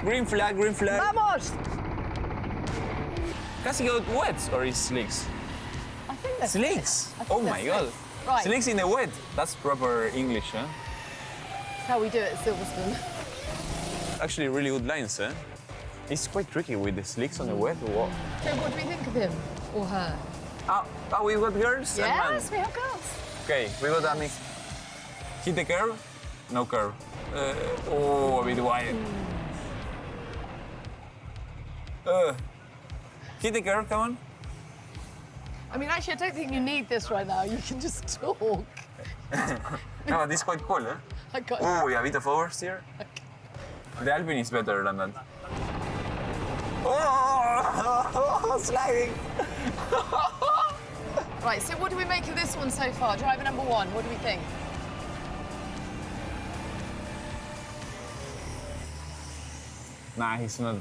Green flag, green flag. Vamos! Has he got wet or is slicks? I think that's Slicks? I think Oh that's my god. slicks. Right. Slicks in the wet. That's proper English, huh? That's how we do it at Silverstone. Actually, really good lines, eh? It's quite tricky with the slicks on the wet. Whoa. So what do we think of him or her? Oh, we got girls and men. Yes, we have girls. Okay, we got a mix. Hit the curve? No curve. Oh, a bit wide. Hit the curve, come on. I mean, actually, I don't think you need this right now. You can just talk. No, this is quite cool, eh? I got Oh, yeah, a bit of oversteer. The Alpine is better than that. Oh, sliding. Right, so what do we make of this one so far? Driver number one, what do we think? Nah, he's not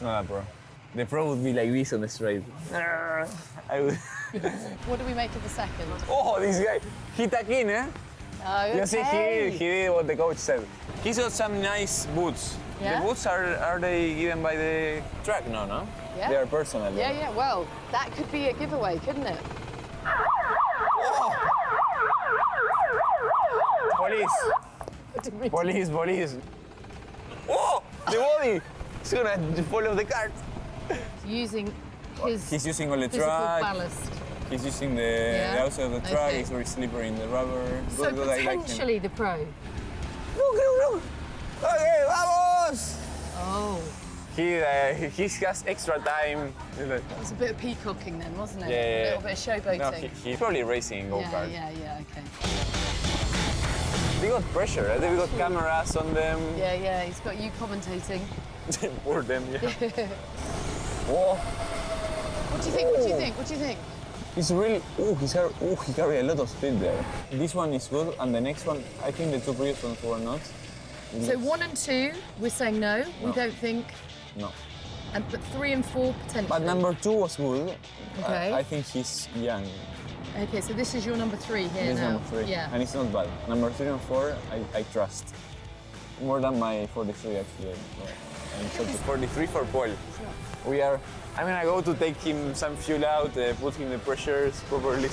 a pro. The pro would be like this on the straight. I would. What do we make of the second? Oh, this guy. He tucked in, eh? Oh, You see, he did what the coach said. He's got some nice boots. Yeah? The boots are they given by the track? No, no? Yeah. They are personal. Yeah, yeah, well, that could be a giveaway, couldn't it? Oh. Police! Police, police! Oh, the body! He's gonna follow the cart. Using his He's using all the physical track. ballast. He's using the outside of the track. Okay. It's very slippery in the rubber. So Good, good, I like him. potentially the pro. Look! Okay, vamos! Oh, He has extra time. it was a bit of peacocking then, wasn't it? Yeah, A yeah. little bit of showboating. No, he's probably racing in go-kart. Yeah, okay. They got pressure, right? They got cameras on them. Yeah, he's got you commentating. Poor them, yeah. Whoa. What do you think? What do you think? What do you think? He's really, he carried a lot of speed there. This one is good, and the next one, I think the two previous ones were not. So 1 and 2, we're saying no. We don't think. No. But 3 and 4 potentially. But number 2 was good. Okay. I think he's young. Okay, so this is your number 3 here This is now. number 3. Yeah. And it's not bad. Number 3 and 4, I trust. More than my 43, actually. I'm so 43 for Paul. We are, I'm gonna go to take him some fuel out, put him the pressures properly.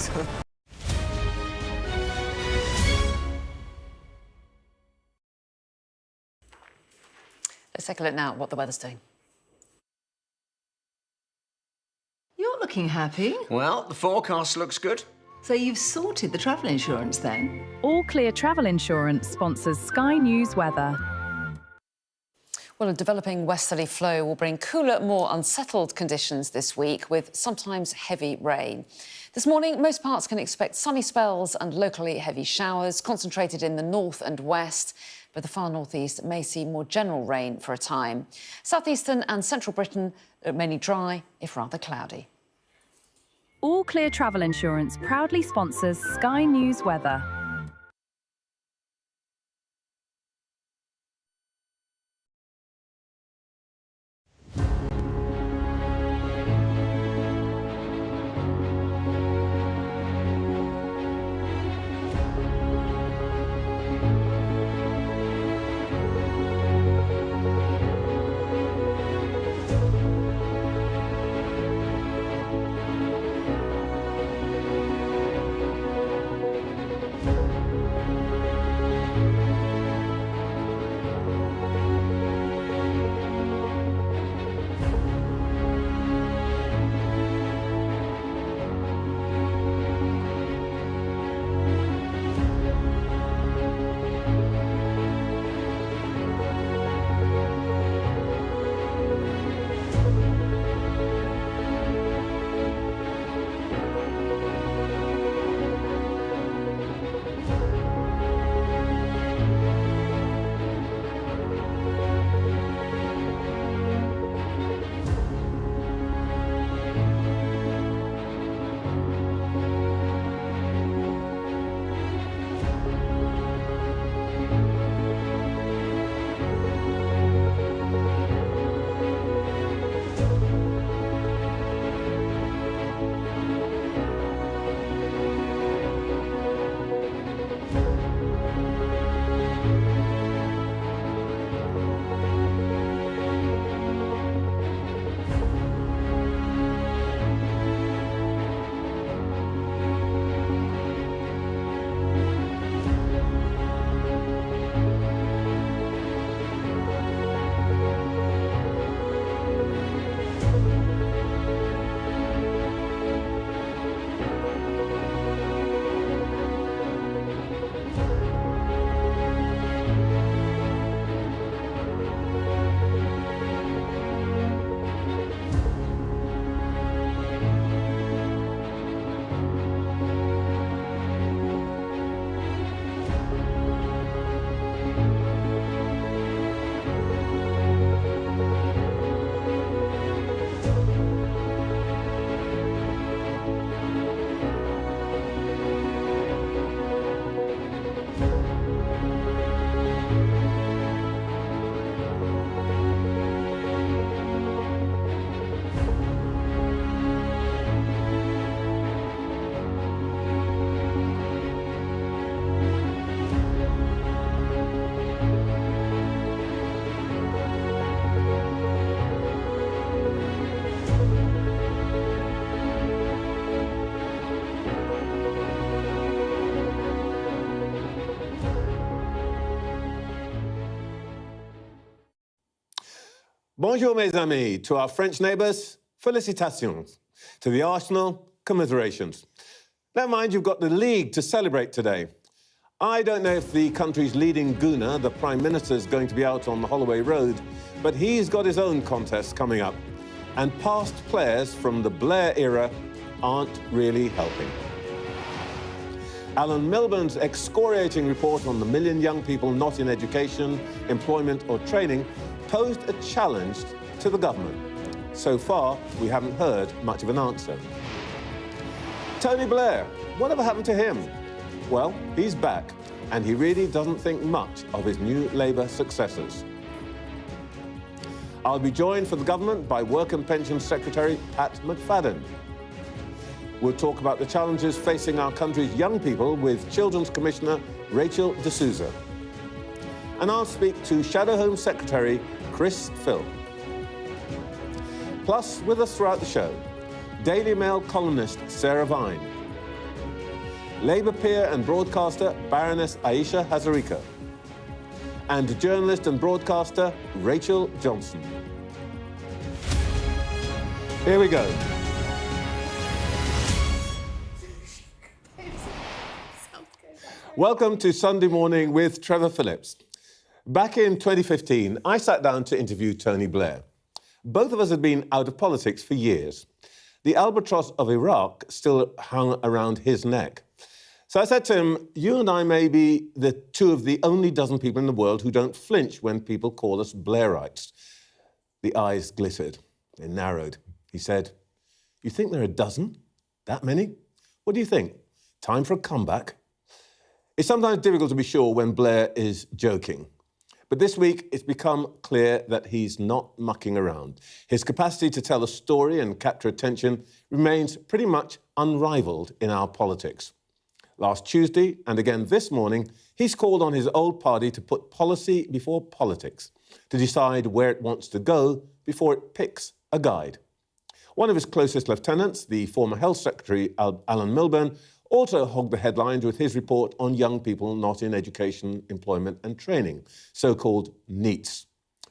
Let's take a look now at what the weather's doing. You're looking happy. Well, the forecast looks good. So you've sorted the travel insurance then? All Clear Travel Insurance sponsors Sky News Weather. Well, a developing westerly flow will bring cooler, more unsettled conditions this week with sometimes heavy rain. This morning, most parts can expect sunny spells and locally heavy showers concentrated in the north and west, but the far northeast may see more general rain for a time. Southeastern and central Britain mainly dry, if rather cloudy. All Clear Travel Insurance proudly sponsors Sky News Weather. Bonjour, mes amis. To our French neighbours, félicitations. To the Arsenal, commiserations. Never mind, you've got the league to celebrate today. I don't know if the country's leading gooner, the Prime Minister, is going to be out on the Holloway Road, but he's got his own contest coming up. And past players from the Blair era aren't really helping. Alan Milburn's excoriating report on the million young people not in education, employment or training posed a challenge to the government. So far, we haven't heard much of an answer. Tony Blair, whatever happened to him? Well, he's back, and he really doesn't think much of his new Labour successors. I'll be joined for the government by Work and Pensions Secretary Pat McFadden. We'll talk about the challenges facing our country's young people with Children's Commissioner Rachel D'Souza. And I'll speak to Shadow Home Secretary Chris Phil. Plus, with us throughout the show, Daily Mail columnist Sarah Vine, Labour peer and broadcaster Baroness Aisha Hazarika, and journalist and broadcaster Rachel Johnson. Here we go. Welcome to Sunday Morning with Trevor Phillips. Back in 2015, I sat down to interview Tony Blair. Both of us had been out of politics for years. The albatross of Iraq still hung around his neck. So I said to him, you and I may be the two of the only dozen people in the world who don't flinch when people call us Blairites. The eyes glittered. They narrowed. He said, you think there are a dozen? That many? What do you think? Time for a comeback? It's sometimes difficult to be sure when Blair is joking. But this week, it's become clear that he's not mucking around. His capacity to tell a story and capture attention remains pretty much unrivaled in our politics. Last Tuesday, and again this morning, he's called on his old party to put policy before politics, to decide where it wants to go before it picks a guide. One of his closest lieutenants, the former Health Secretary Alan Milburn, also hogged the headlines with his report on young people not in education, employment and training, so-called NEETs.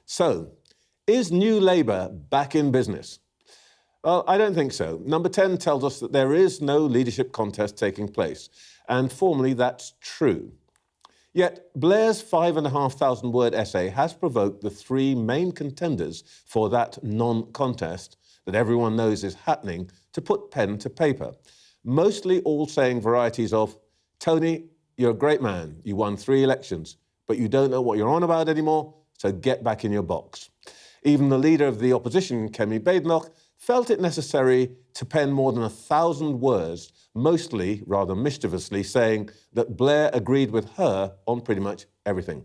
So, is New Labour back in business? Well, I don't think so. Number 10 tells us that there is no leadership contest taking place, and formally that's true. Yet, Blair's 5,500-word essay has provoked the three main contenders for that non-contest that everyone knows is happening to put pen to paper. Mostly all saying varieties of, Tony, you're a great man, you won 3 elections, but you don't know what you're on about anymore, so get back in your box. Even the leader of the opposition, Kemi Badenoch, felt it necessary to pen more than 1,000 words, mostly, rather mischievously, saying that Blair agreed with her on pretty much everything.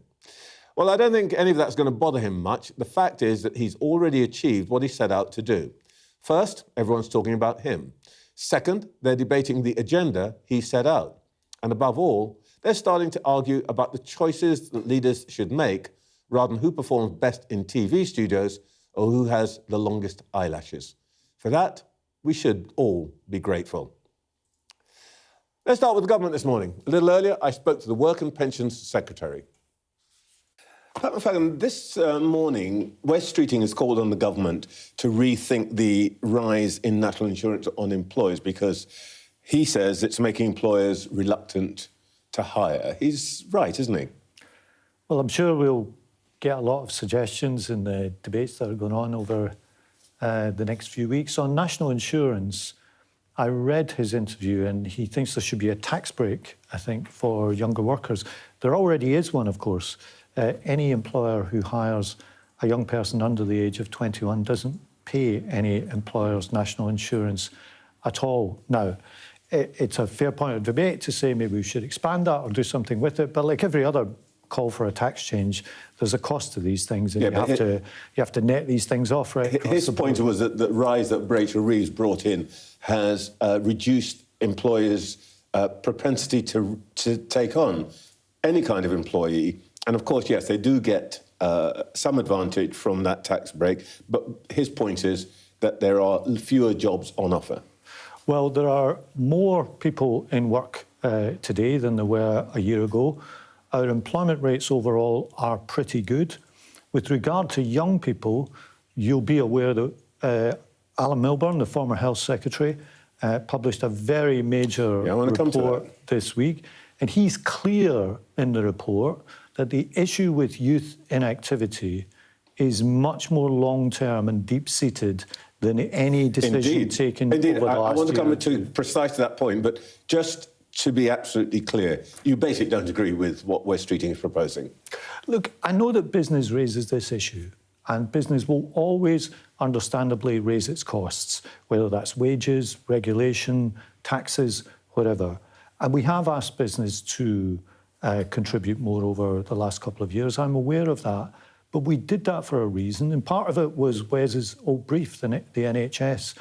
Well, I don't think any of that's going to bother him much. The fact is that he's already achieved what he set out to do. First, everyone's talking about him. Second, they're debating the agenda he set out. And above all, they're starting to argue about the choices that leaders should make rather than who performs best in TV studios or who has the longest eyelashes. For that, we should all be grateful. Let's start with the government this morning. A little earlier, I spoke to the Work and Pensions Secretary. Pat McFadden, this morning, Wes Streeting has called on the government to rethink the rise in national insurance on employers because he says it's making employers reluctant to hire. He's right, isn't he? Well, I'm sure we'll get a lot of suggestions in the debates that are going on over the next few weeks. On national insurance, I read his interview and he thinks there should be a tax break, I think, for younger workers. There already is one, of course. Any employer who hires a young person under the age of 21 doesn't pay any employer's national insurance at all. Now, it's a fair point of debate to say maybe we should expand that or do something with it, but like every other call for a tax change, there's a cost to these things, and you have to net these things off, right? His point was that the rise that Rachel Reeves brought in has reduced employers' propensity to take on any kind of employee. And of course, yes, they do get some advantage from that tax break, but his point is that there are fewer jobs on offer. Well, there are more people in work today than there were a year ago. Our employment rates overall are pretty good. With regard to young people, you'll be aware that Alan Milburn, the former Health Secretary, published a very major report this week. And he's clear in the report that the issue with youth inactivity is much more long-term and deep-seated than any decision taken over the last year. I want to come to precise that point, but just to be absolutely clear, you basically don't agree with what West Streeting is proposing. Look, I know that business raises this issue, and business will always understandably raise its costs, whether that's wages, regulation, taxes, whatever. And we have asked business to contribute more over the last couple of years. I'm aware of that. But we did that for a reason, and part of it was Wes's old brief, the NHS,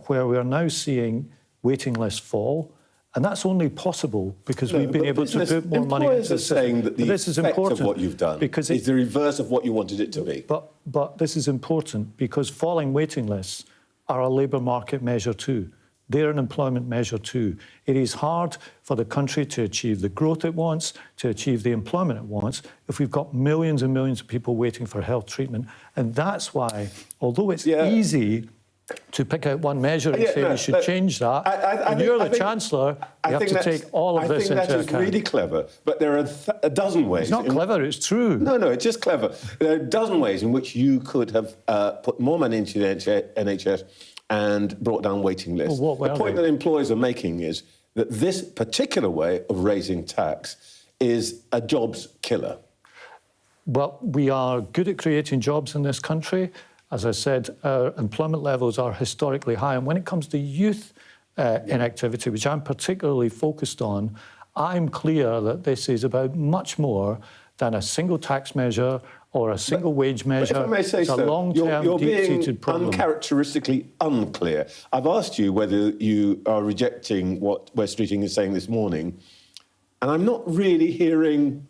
where we are now seeing waiting lists fall. And that's only possible because we've been able to put more money into the system. Saying that the effect of what you've done is the reverse of what you wanted it to be. But this is important because falling waiting lists are a labour market measure too. They're an employment measure too. It is hard for the country to achieve the growth it wants, to achieve the employment it wants, if we've got millions and millions of people waiting for health treatment. And that's why, although it's easy to pick out one measure and say we should change that, and you're the Chancellor, you have to take all of this into account. I think that is really clever, but there are a dozen ways. It's not clever, it's true. No, it's just clever. There are a dozen ways in which you could have put more money into the NHS and brought down waiting lists. Well, the point that employers are making is that this particular way of raising tax is a jobs killer. Well, we are good at creating jobs in this country. As I said, our employment levels are historically high. And when it comes to youth inactivity, which I'm particularly focused on, I'm clear that this is about much more than a single tax measure or a single wage measure. If I may say it's a long-term, deep-seated problem. You're being uncharacteristically unclear. I've asked you whether you are rejecting what West Streeting is saying this morning, and I'm not really hearing,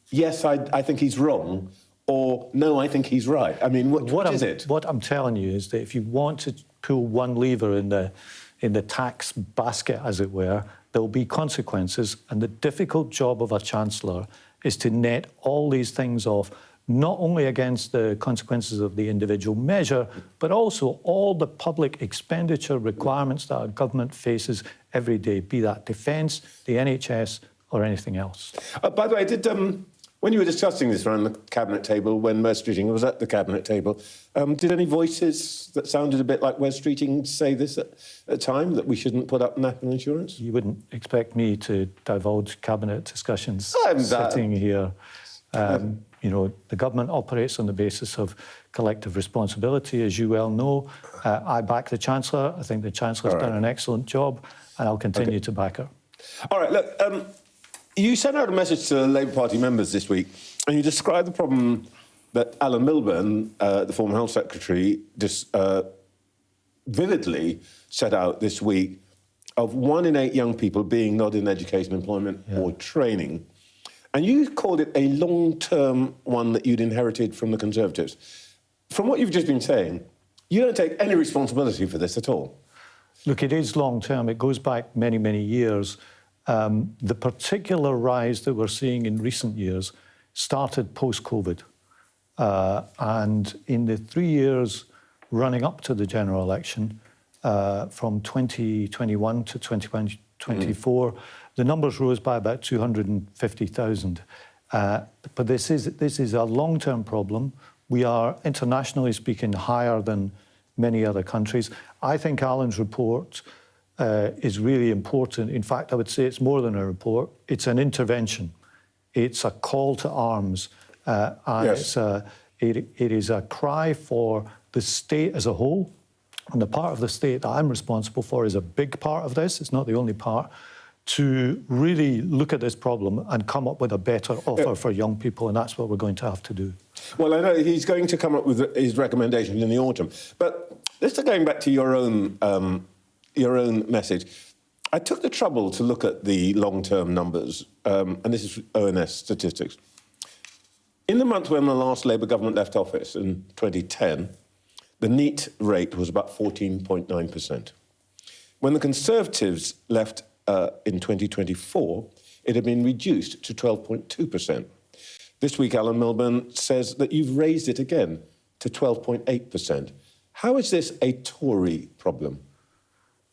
yes, I think he's wrong, or no, I think he's right. I mean, what is it? What I'm telling you is that if you want to pull one lever in the tax basket, as it were, there will be consequences, and the difficult job of a Chancellor is to net all these things off, not only against the consequences of the individual measure, but also all the public expenditure requirements that our government faces every day, be that defence, the NHS, or anything else. By the way, when you were discussing this around the Cabinet table, when West Streeting was at the Cabinet table, did any voices that sounded a bit like West Streeting say this at a time, that we shouldn't put up national insurance? You wouldn't expect me to divulge Cabinet discussions sitting here. You know, the government operates on the basis of collective responsibility, as you well know. I back the Chancellor. I think the Chancellor's done an excellent job, and I'll continue to back her. All right, look, you sent out a message to Labour Party members this week, and you described the problem that Alan Milburn, the former Health Secretary, vividly set out this week, of 1 in 8 young people being not in education, employment or training. And you called it a long-term one that you'd inherited from the Conservatives. From what you've just been saying, you don't take any responsibility for this at all. Look, it is long-term. It goes back many, many years. The particular rise that we're seeing in recent years started post-COVID. And in the 3 years running up to the general election, from 2021 to 2024, the numbers rose by about 250,000. But this is a long-term problem. We are, internationally speaking, higher than many other countries. I think Alan's report is really important. In fact, I would say it's more than a report. It's an intervention. It's a call to arms. And it is a cry for the state as a whole. And the part of the state that I'm responsible for is a big part of this. It's not the only part. To really look at this problem and come up with a better offer for young people, and that's what we're going to have to do. Well, I know he's going to come up with his recommendations in the autumn. But just going back to your own message, I took the trouble to look at the long-term numbers, and this is ONS statistics. In the month when the last Labour government left office, in 2010, the NEET rate was about 14.9%. When the Conservatives left in 2024, it had been reduced to 12.2%. This week, Alan Milburn says that you've raised it again to 12.8%. How is this a Tory problem?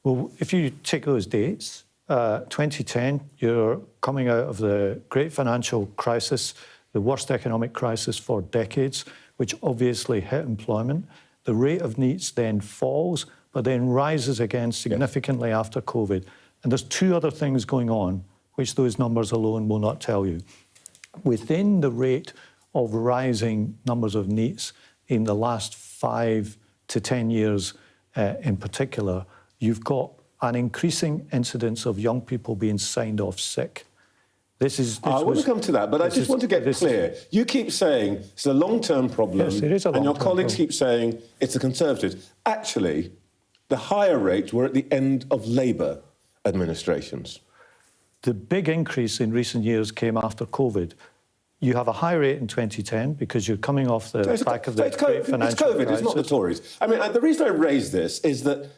Well, if you take those dates, 2010, you're coming out of the great financial crisis, the worst economic crisis for decades, which obviously hit employment. The rate of NEETs then falls, but then rises again significantly after COVID. And there's two other things going on, which those numbers alone will not tell you. Within the rate of rising numbers of NEETs in the last 5 to 10 years in particular, you've got an increasing incidence of young people being signed off sick. I want to come to that, but I just want to get clear. You keep saying it's a long-term problem, yes, it is a long-term and your colleagues keep saying it's the Conservatives. Actually, the higher rates were at the end of Labour administrations. The big increase in recent years came after COVID. You have a high rate in 2010 because you're coming off the back of the great financial crisis. It's COVID, it's not the Tories. I mean, the reason I raise this is that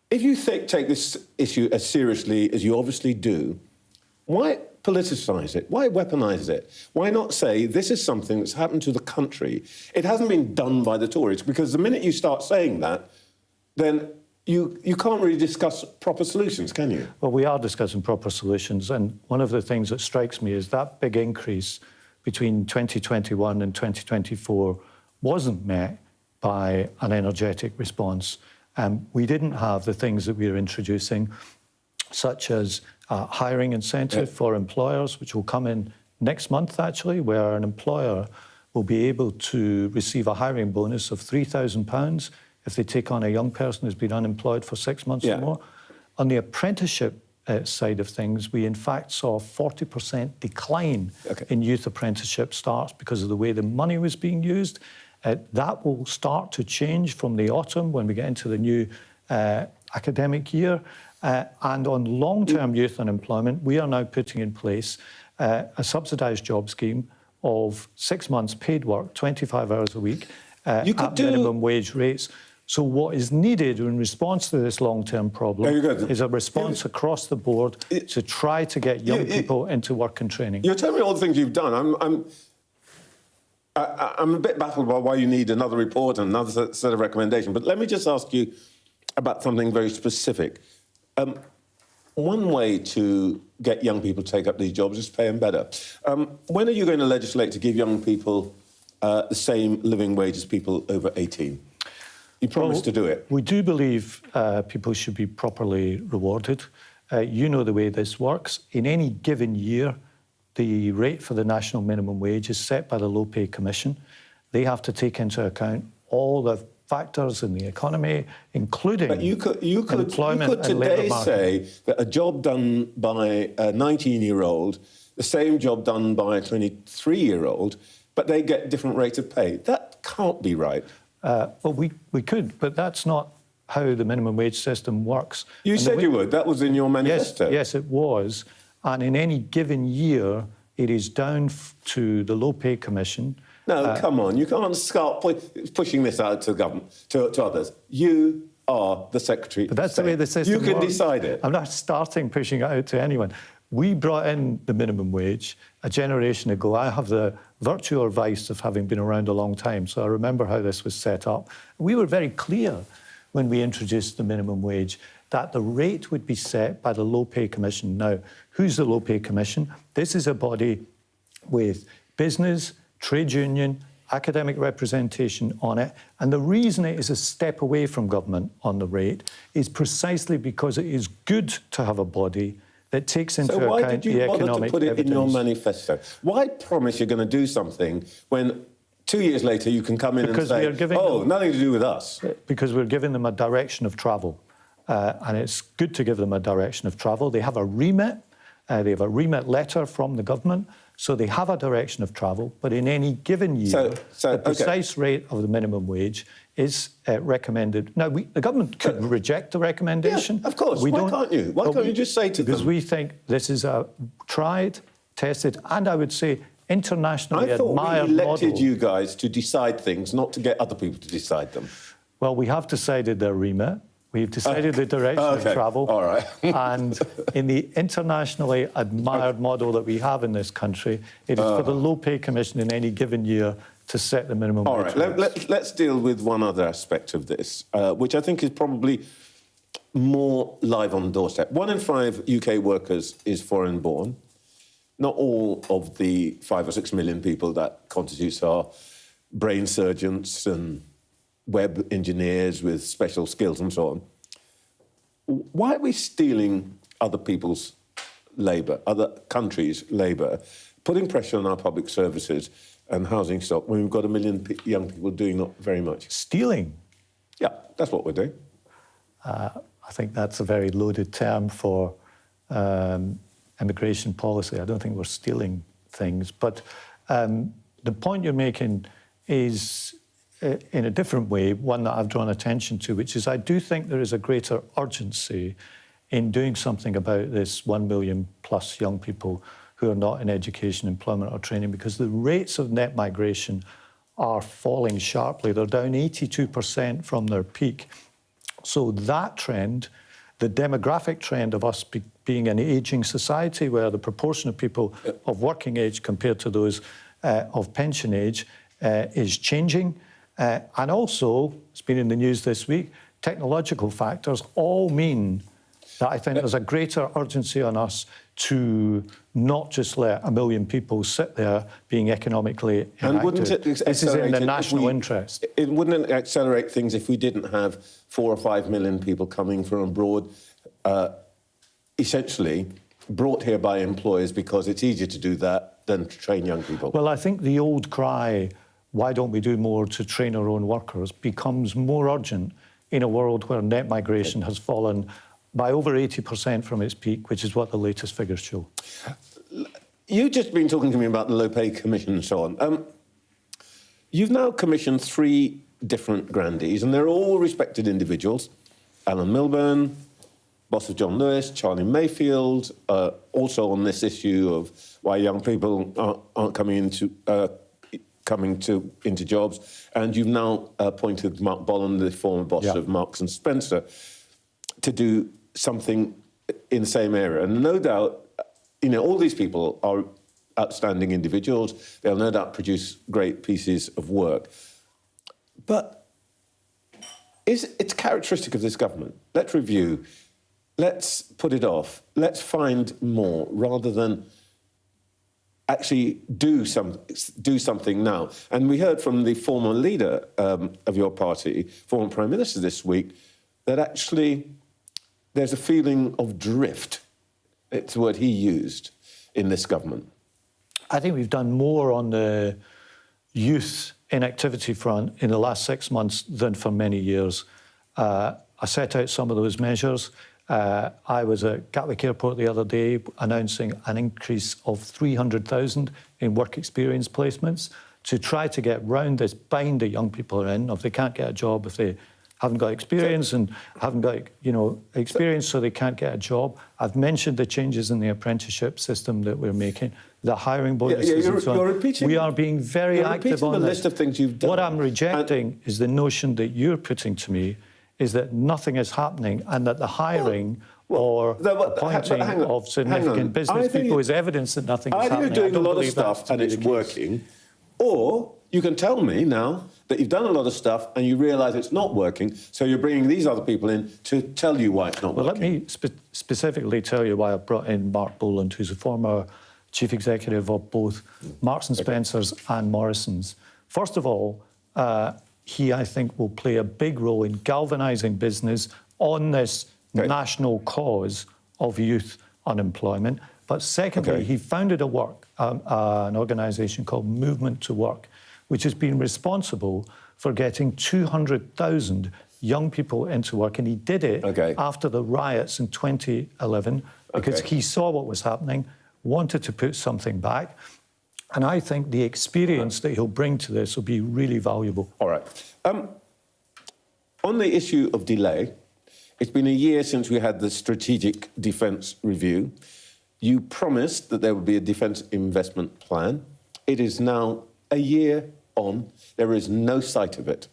if you take this issue as seriously as you obviously do, why politicise it? Why weaponise it? Why not say this is something that's happened to the country? It hasn't been done by the Tories, because the minute you start saying that, then you can't really discuss proper solutions, can you? Well, we are discussing proper solutions, and one of the things that strikes me is that big increase between 2021 and 2024 wasn't met by an energetic response. We didn't have the things that we are introducing, such as hiring incentive for employers, which will come in next month, actually, where an employer will be able to receive a hiring bonus of £3,000 if they take on a young person who's been unemployed for 6 months or more. On the apprenticeship side of things, we in fact saw a 40% decline in youth apprenticeship starts because of the way the money was being used. That will start to change from the autumn when we get into the new academic year. And on long-term youth unemployment, we are now putting in place a subsidised job scheme of 6 months paid work, 25 hours a week, at minimum wage rates. So what is needed in response to this long-term problem is a response across the board to try to get young people into work and training. You're telling me all the things you've done. I'm a bit baffled by why you need another report and another set of recommendations. But let me just ask you about something very specific. One way to get young people to take up these jobs is pay them better. When are you going to legislate to give young people the same living wage as people over 18? You promised to do it. We do believe people should be properly rewarded. You know the way this works. In any given year, the rate for the national minimum wage is set by the Low Pay Commission. They have to take into account all the factors in the economy, including employment and labour market. Say that a job done by a 19-year-old, the same job done by a 23-year-old, but they get different rates of pay. That can't be right. Well, we could, but that's not how the minimum wage system works. You said you would. That was in your manifesto. Yes, it was. And in any given year, it is down to the Low Pay Commission. No, come on. You can't start pushing this out to government, to others. You are the Secretary. But that's the way the system works. You can decide it. I'm not starting pushing it out to anyone. We brought in the minimum wage a generation ago. I have the virtue or vice of having been around a long time, so I remember how this was set up. We were very clear when we introduced the minimum wage that the rate would be set by the Low Pay Commission. Now, who's the Low Pay Commission? This is a body with business, trade union, academic representation on it. And the reason it is a step away from government on the rate is precisely because it is good to have a body that takes into account the economic evidence. So why did you bother to put it in your manifesto? Why promise you're going to do something when 2 years later you can come in and say, nothing to do with us? Because we're giving them a direction of travel. And it's good to give them a direction of travel. They have a remit. They have a remit letter from the government. So they have a direction of travel. But in any given year, the precise rate of the minimum wage is recommended. Now, the government could reject the recommendation. Yeah, of course. Why can't you? Why can't you just say to them? Because we think this is a tried, tested, and I would say internationally admired model. I thought we elected you guys to decide things, not to get other people to decide them. Well, we have decided their remit. We've decided the direction of travel. All right. And in the internationally admired model that we have in this country, it is for the Low Pay Commission in any given year to set the minimum All wage. right, let's deal with one other aspect of this, which I think is probably more live on the doorstep. 1 in 5 UK workers is foreign-born. Not all of the 5 or 6 million people that constitutes are brain surgeons and web engineers with special skills and so on. Why are we stealing other people's labour, other countries' labour, putting pressure on our public services and housing stock when we've got 1 million young people doing not very much? Stealing? Yeah, that's what we're doing. I think that's a very loaded term for immigration policy. I don't think we're stealing things. But the point you're making is, in a different way, one that I've drawn attention to, which is I do think there is a greater urgency in doing something about this 1 million plus young people who are not in education, employment or training, because the rates of net migration are falling sharply. They're down 82% from their peak. So that trend, the demographic trend of us being an ageing society where the proportion of people of working age compared to those of pension age is changing. And also, it's been in the news this week, technological factors all mean that I think there's a greater urgency on us to not just let 1 million people sit there being economically inactive. And wouldn't it this is in the national interest. Wouldn't it accelerate things if we didn't have 4 or 5 million people coming from abroad, essentially brought here by employers because it's easier to do that than to train young people? Well, I think the old cry, why don't we do more to train our own workers, becomes more urgent in a world where net migration has fallen by over 80% from its peak, which is what the latest figures show. You've just been talking to me about the low pay commission and so on. You've now commissioned 3 different grandees, and they're all respected individuals. Alan Milburn, boss of John Lewis, Charlie Mayfield, also on this issue of why young people aren't coming into jobs. And you've now appointed Mark Bolland, the former boss of Marks and Spencer, to do something in the same area. And no doubt, you know, all these people are outstanding individuals. They'll no doubt produce great pieces of work. But it's characteristic of this government. Let's review. Let's put it off. Let's find more rather than actually do something now. And we heard from the former leader of your party, former Prime Minister this week, that actually there's a feeling of drift. It's the word he used in this government. I think we've done more on the youth inactivity front in the last 6 months than for many years. I set out some of those measures. I was at Gatwick Airport the other day announcing an increase of 300,000 in work experience placements to try to get round this bind that young people are in. If they can't get a job, if they haven't got experience and haven't got, experience, so they can't get a job. I've mentioned the changes in the apprenticeship system that we're making, the hiring bonuses and so on. We are being very active on the this. List of things you've done. What I'm rejecting is the notion that you're putting to me is that nothing is happening and that the hiring or appointing of significant business people is evidence that nothing is happening. Either you're doing a lot of stuff and it's working, or you can tell me now that you've done a lot of stuff and you realise it's not working, so you're bringing these other people in to tell you why it's not working. Well, let me specifically tell you why I've brought in Mark Boland, who's a former chief executive of both Marks and Spencer's and Morrison's. First of all, he, I think, will play a big role in galvanising business on this national cause of youth unemployment. But secondly, he founded an organisation called Movement to Work, which has been responsible for getting 200,000 young people into work. And he did it after the riots in 2011 because he saw what was happening, wanted to put something back. And I think the experience that he'll bring to this will be really valuable. All right. On the issue of delay, it's been a year since we had the Strategic Defence Review. You promised that there would be a defence investment plan. It is now a year on. There is no sight of it.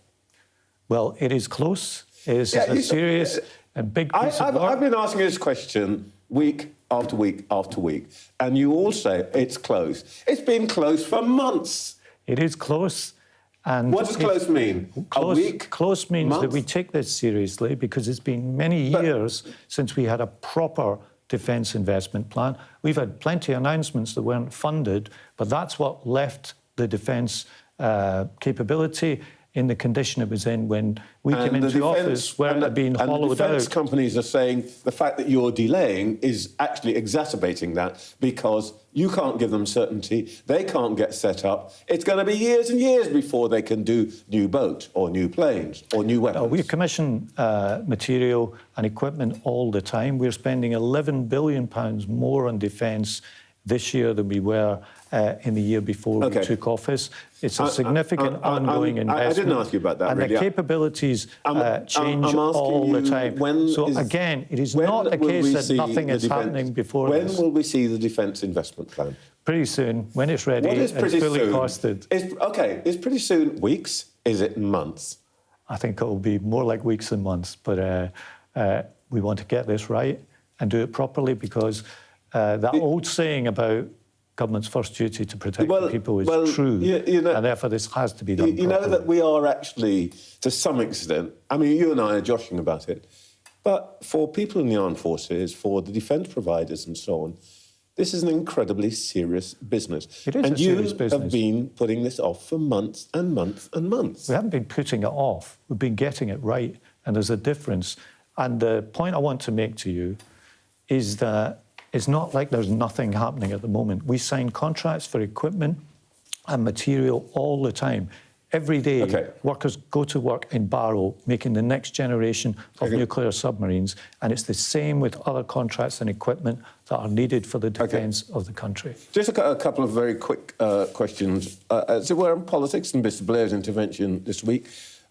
Well, it is close. It is a serious and big piece of work. I've been asking this question week after week after week, and you all say it's close. It's been close for months. It is close. And what does close mean? A week? Close means month? that we take this seriously because it's been many years since we had a proper defence investment plan. We've had plenty of announcements that weren't funded, but that's what left the defence capability in the condition it was in when we came into office, where it had been hollowed out. And the defence out. companies are saying the fact that you're delaying is actually exacerbating that because you can't give them certainty, they can't get set up. It's going to be years and years before they can do new boat or new planes or new weapons. We commission material and equipment all the time. We're spending £11 billion more on defence this year than we were in the year before we took office. It's a significant ongoing investment. I didn't ask you about that, and really. the capabilities change all the time. So again, it is not the case that nothing is happening before this. When will we see the defence investment plan? Pretty soon, when it's ready and fully costed. Is pretty soon weeks? Is it months? I think it will be more like weeks than months, but we want to get this right and do it properly because that old saying about government's first duty to protect the people is true, and therefore this has to be done properly. You know that we are actually, to some extent, I mean, you and I are joshing about it, but for people in the armed forces, for the defence providers and so on, this is an incredibly serious business. It is a serious business. And you have been putting this off for months and months and months. We haven't been putting it off. We've been getting it right, and there's a difference. And the point I want to make to you is that it's not like there's nothing happening at the moment. We sign contracts for equipment and material all the time. Every day, workers go to work in Barrow, making the next generation of nuclear submarines, and it's the same with other contracts and equipment that are needed for the defence of the country. Just a couple of very quick questions. As it were, in politics and Mr Blair's intervention this week,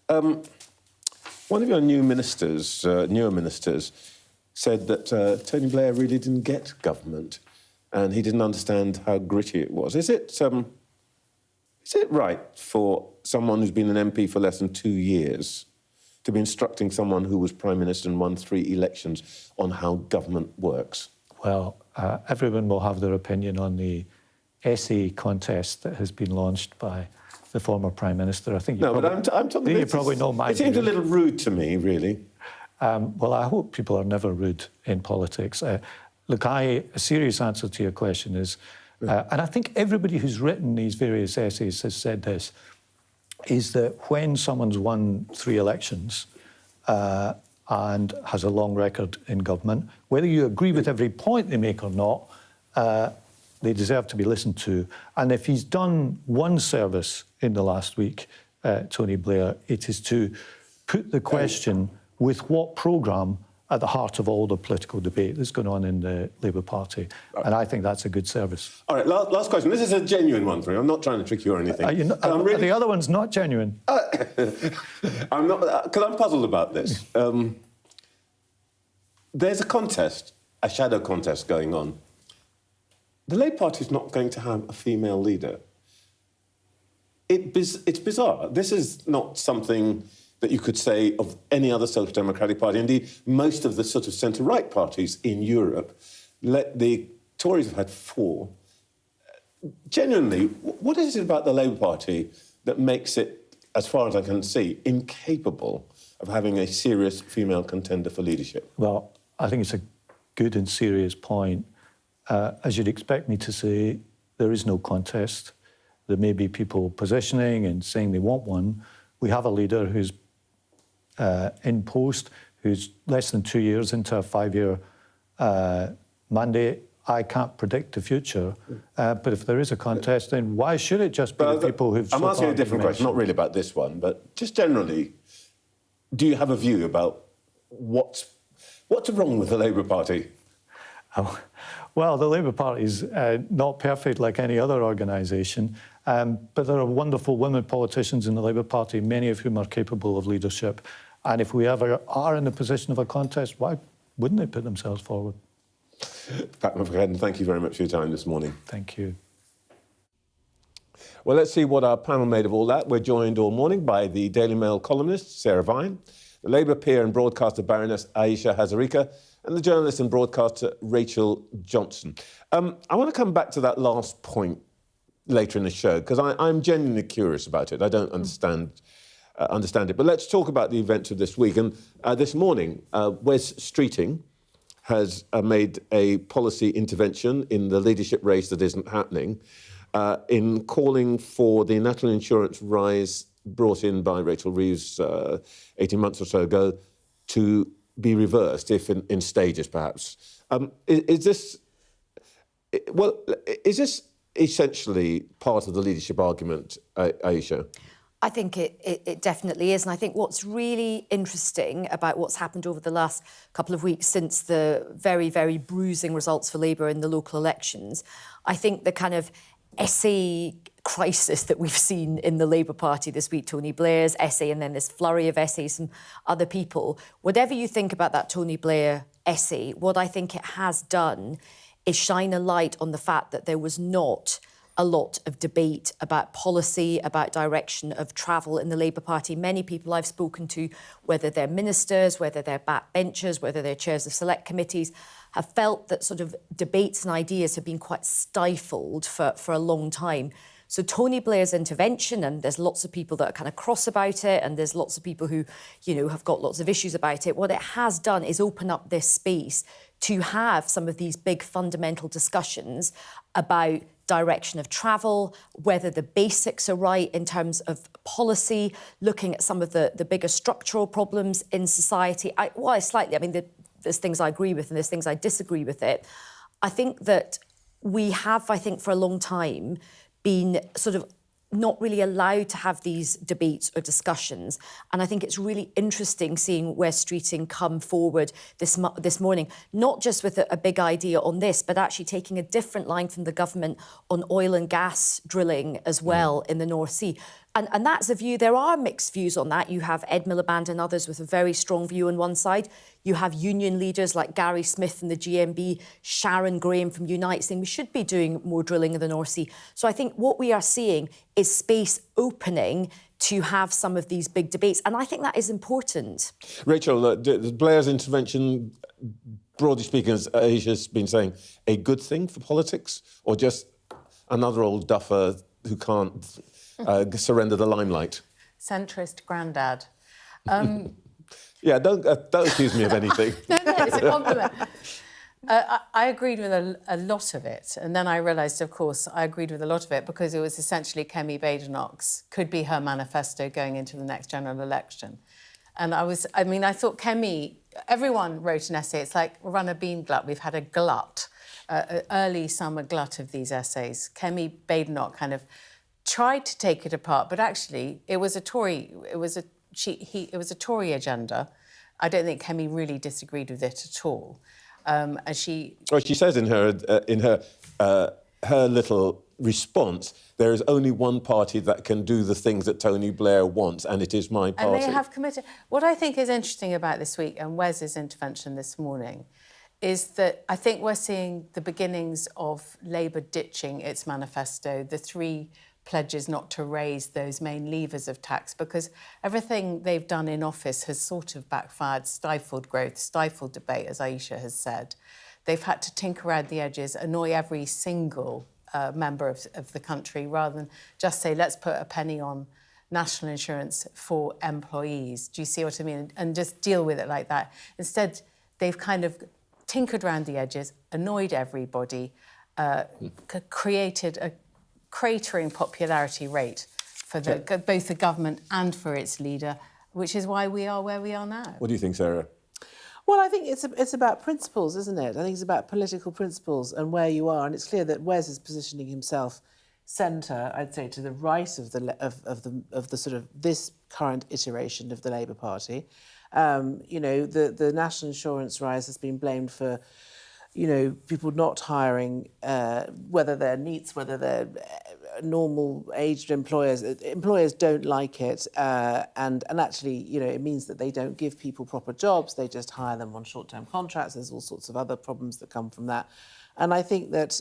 one of your newer ministers, said that Tony Blair really didn't get government and he didn't understand how gritty it was. Is it right for someone who's been an MP for less than 2 years to be instructing someone who was Prime Minister and won 3 elections on how government works? Well, everyone will have their opinion on the essay contest that has been launched by the former Prime Minister. I think I'm talking you probably know my view. It seems a little rude to me, really. Well, I hope people are never rude in politics. Look, a serious answer to your question is, and I think everybody who's written these various essays has said this, is that when someone's won 3 elections and has a long record in government, whether you agree with every point they make or not, they deserve to be listened to. And if he's done one service in the last week, Tony Blair, it is to put the question with what programme at the heart of all the political debate that's going on in the Labour Party. And I think that's a good service. All right, last question. This is a genuine one for you. I'm not trying to trick you or anything. The other one's not genuine. I'm not, because I'm puzzled about this. There's a contest, a shadow contest going on. The Labour Party's not going to have a female leader. It's bizarre. This is not something that you could say of any other social democratic party. Indeed, most of the sort of centre-right parties in Europe, the Tories have had 4. Genuinely, what is it about the Labour Party that makes it, as far as I can see, incapable of having a serious female contender for leadership? Well, I think it's a good and serious point. As you'd expect me to say, there is no contest. There may be people positioning and saying they want one. We have a leader who's in post, who's less than 2 years into a 5-year mandate. I can't predict the future, but if there is a contest, then why should it just be the people who've... I'm asking a different question, not really about this one, but just generally, do you have a view about what's wrong with the Labour Party? Oh, well, the Labour Party is not perfect like any other organisation, but there are wonderful women politicians in the Labour Party, many of whom are capable of leadership. And if we ever are in the position of a contest, why wouldn't they put themselves forward? Pat McFadden, thank you very much for your time this morning. Thank you. Well, let's see what our panel made of all that. We're joined all morning by the Daily Mail columnist, Sarah Vine, the Labour peer and broadcaster Baroness Aisha Hazarika, and the journalist and broadcaster Rachel Johnson. I want to come back to that last point. later in the show, because I'm genuinely curious about it. I don't understand it. But let's talk about the events of this week. And this morning, Wes Streeting has made a policy intervention in the leadership race that isn't happening, in calling for the national insurance rise brought in by Rachel Reeves 18 months or so ago to be reversed, if in stages, perhaps. Is this essentially part of the leadership argument, Aisha? I think it definitely is. And I think what's really interesting about what's happened over the last couple of weeks since the very, very bruising results for Labour in the local elections, I think the kind of essay crisis that we've seen in the Labour Party this week, Tony Blair's essay and then this flurry of essays from other people, whatever you think about that Tony Blair essay, what I think it has done is shine a light on the fact that there was not a lot of debate about policy, about direction of travel in the Labour Party. Many people I've spoken to, whether they're ministers, whether they're backbenchers, whether they're chairs of select committees, have felt that sort of debates and ideas have been quite stifled for a long time. So Tony Blair's intervention, and there's lots of people that are kind of cross about it, and there's lots of people who, you know, have got lots of issues about it. What it has done is open up this space to have some of these big fundamental discussions about direction of travel, whether the basics are right in terms of policy, looking at some of the bigger structural problems in society. There's things I agree with and there's things I disagree with it. I think that we have, for a long time, been sort of not really allowed to have these debates or discussions. And I think it's really interesting seeing Wes Streeting come forward this morning, not just with a big idea on this, but actually taking a different line from the government on oil and gas drilling as well in the North Sea. And that's a view. There are mixed views on that. You have Ed Miliband and others with a very strong view on one side. You have union leaders like Gary Smith from the GMB, Sharon Graham from Unite saying we should be doing more drilling in the North Sea. So I think what we are seeing is space opening to have some of these big debates. And I think that is important. Rachel, Blair's intervention, broadly speaking, as Aisha's been saying, a good thing for politics, or just another old duffer who can't surrender the limelight? Centrist grandad. Yeah, don't accuse me of anything. No, it's a compliment. I agreed with a lot of it, and then I realised, of course, I agreed with a lot of it because it was essentially Kemi Badenoch's, could be her manifesto going into the next general election. And I thought Kemi, everyone wrote an essay. It's like run a bean glut. We've had a glut, an early summer glut of these essays. Kemi Badenoch kind of tried to take it apart, but actually it was a Tory agenda. I don't think Kemi really disagreed with it at all. She says in her little response, there is only one party that can do the things that Tony Blair wants, and it is my party. And they have committed. What I think is interesting about this week and Wes's intervention this morning is that I think we're seeing the beginnings of Labour ditching its manifesto, the 3 pledges not to raise those main levers of tax, because everything they've done in office has sort of backfired, stifled growth, stifled debate, as Aisha has said. They've had to tinker around the edges, annoy every single member of the country, rather than just say, let's put a penny on national insurance for employees. Do you see what I mean? And just deal with it like that. Instead, they've kind of tinkered around the edges, annoyed everybody, created a cratering popularity rate for both the government and for its leader, which is why we are where we are now. What do you think, Sarah? Well, I think it's about principles, isn't it? I think it's about political principles and where you are. And it's clear that Wes is positioning himself centre, I'd say, to the right of the sort of this current iteration of the Labour Party. The national insurance rise has been blamed for, people not hiring, whether they're NEETs, whether they're normal-aged employers. Employers don't like it, and actually, it means that they don't give people proper jobs. They just hire them on short-term contracts. There's all sorts of other problems that come from that. And I think that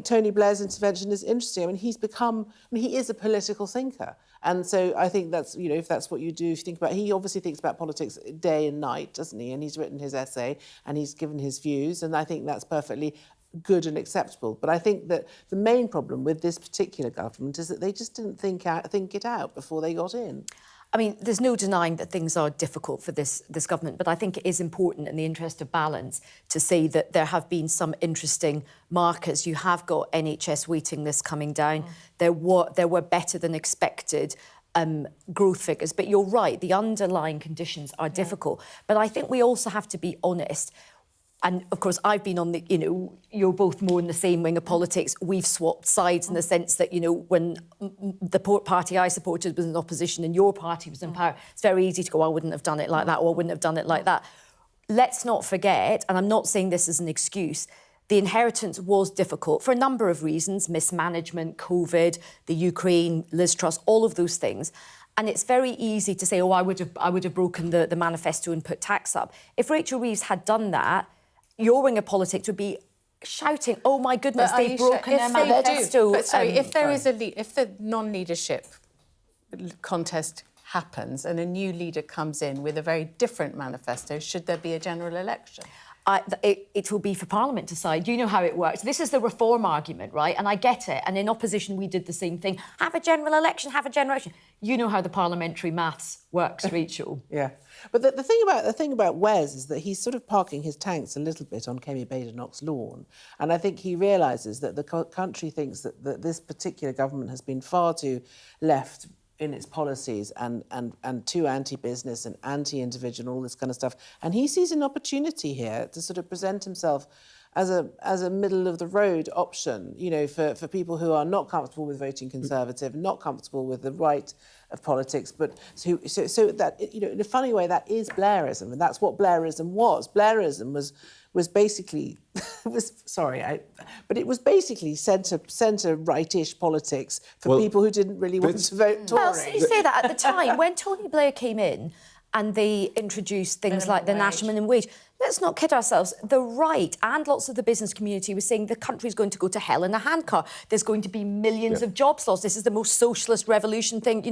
Tony Blair's intervention is interesting. I mean, he is a political thinker. And so I think that's, if that's what you do, if you think about, he obviously thinks about politics day and night, doesn't he? And he's written his essay and he's given his views. And I think that's perfectly good and acceptable. But I think that the main problem with this particular government is that they just didn't think it out before they got in. I mean, there's no denying that things are difficult for this government, but I think it is important in the interest of balance to say that there have been some interesting markers. You have got NHS waiting lists coming down. There were better than expected growth figures. But you're right, the underlying conditions are difficult. But I think we also have to be honest. And, of course, I've been on the, you're both more in the same wing of politics. We've swapped sides in the sense that, when the party I supported was in opposition and your party was in power, it's very easy to go, I wouldn't have done it like that, or I wouldn't have done it like that. Let's not forget, and I'm not saying this as an excuse, the inheritance was difficult for a number of reasons, mismanagement, COVID, the Ukraine, Liz Truss, all of those things. And it's very easy to say, I would have broken the manifesto and put tax up. If Rachel Reeves had done that, your wing of politics would be shouting, "Oh my goodness, they've broken their manifesto." But sorry, if the non-leadership contest happens and a new leader comes in with a very different manifesto, should there be a general election? It will be for Parliament to decide. You know how it works. This is the reform argument, right? And I get it. And in opposition, we did the same thing. Have a general election, have a general election. You know how the parliamentary maths works, Rachel. Yeah. But the thing about Wes is that he's sort of parking his tanks a little bit on Kemi Badenoch's lawn. And I think he realises that the country thinks that this particular government has been far too left in its policies and too anti-business and anti-individual, all this kind of stuff. And he sees an opportunity here to sort of present himself as a middle-of-the-road option, for people who are not comfortable with voting Conservative, not comfortable with the right of politics, but so that, in a funny way, that is Blairism, and that's what Blairism was. Blairism was basically, but it was basically centre-right-ish politics for people who didn't really want to vote Tory. Well, you say that at the time, when Tony Blair came in and they introduced things like the national minimum wage, let's not kid ourselves. The right and lots of the business community were saying the country's going to go to hell in a handcar. There's going to be millions of jobs lost. This is the most socialist revolution thing.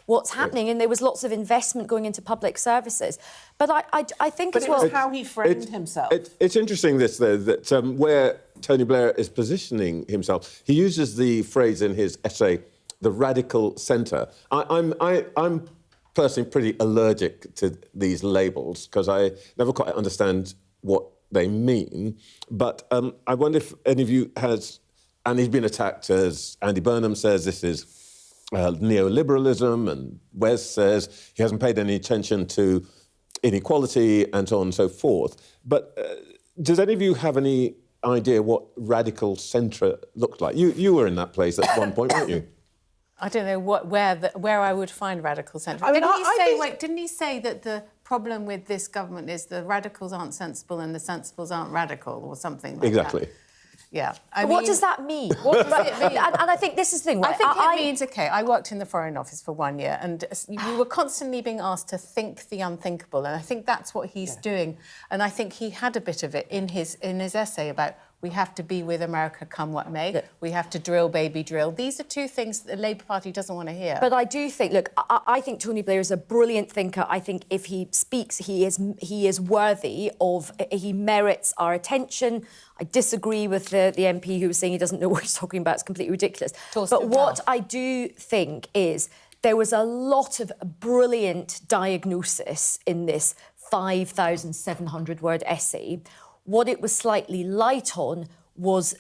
What's happening? And there was lots of investment going into public services. But I think as well... But it was how he framed himself. It's interesting, this, though, that where Tony Blair is positioning himself, he uses the phrase in his essay, the radical centre. I'm personally pretty allergic to these labels because I never quite understand what they mean. But I wonder if any of you has... And he's been attacked, as Andy Burnham says, this is neoliberalism, and Wes says he hasn't paid any attention to inequality and so on and so forth. But does any of you have any idea what radical centre looked like? You were in that place at one point, weren't you? I don't know where I would find radical centre. Didn't he say that the problem with this government is the radicals aren't sensible and the sensibles aren't radical, or something like exactly. that? Yeah. What does that mean? What does it mean? And I think this is the thing. Right? I think it means, OK, I worked in the Foreign Office for 1 year and we were constantly being asked to think the unthinkable, and I think that's what he's doing. And I think he had a bit of it in his essay about we have to be with America come what may. Yeah. We have to drill, baby, drill. These are two things that the Labour Party doesn't want to hear. But I do think, look, I think Tony Blair is a brilliant thinker. I think if he speaks, he is worthy of, he merits our attention. I disagree with the MP who was saying he doesn't know what he's talking about. It's completely ridiculous. But what I do think is there was a lot of brilliant diagnosis in this 5,700-word essay. What it was slightly light on was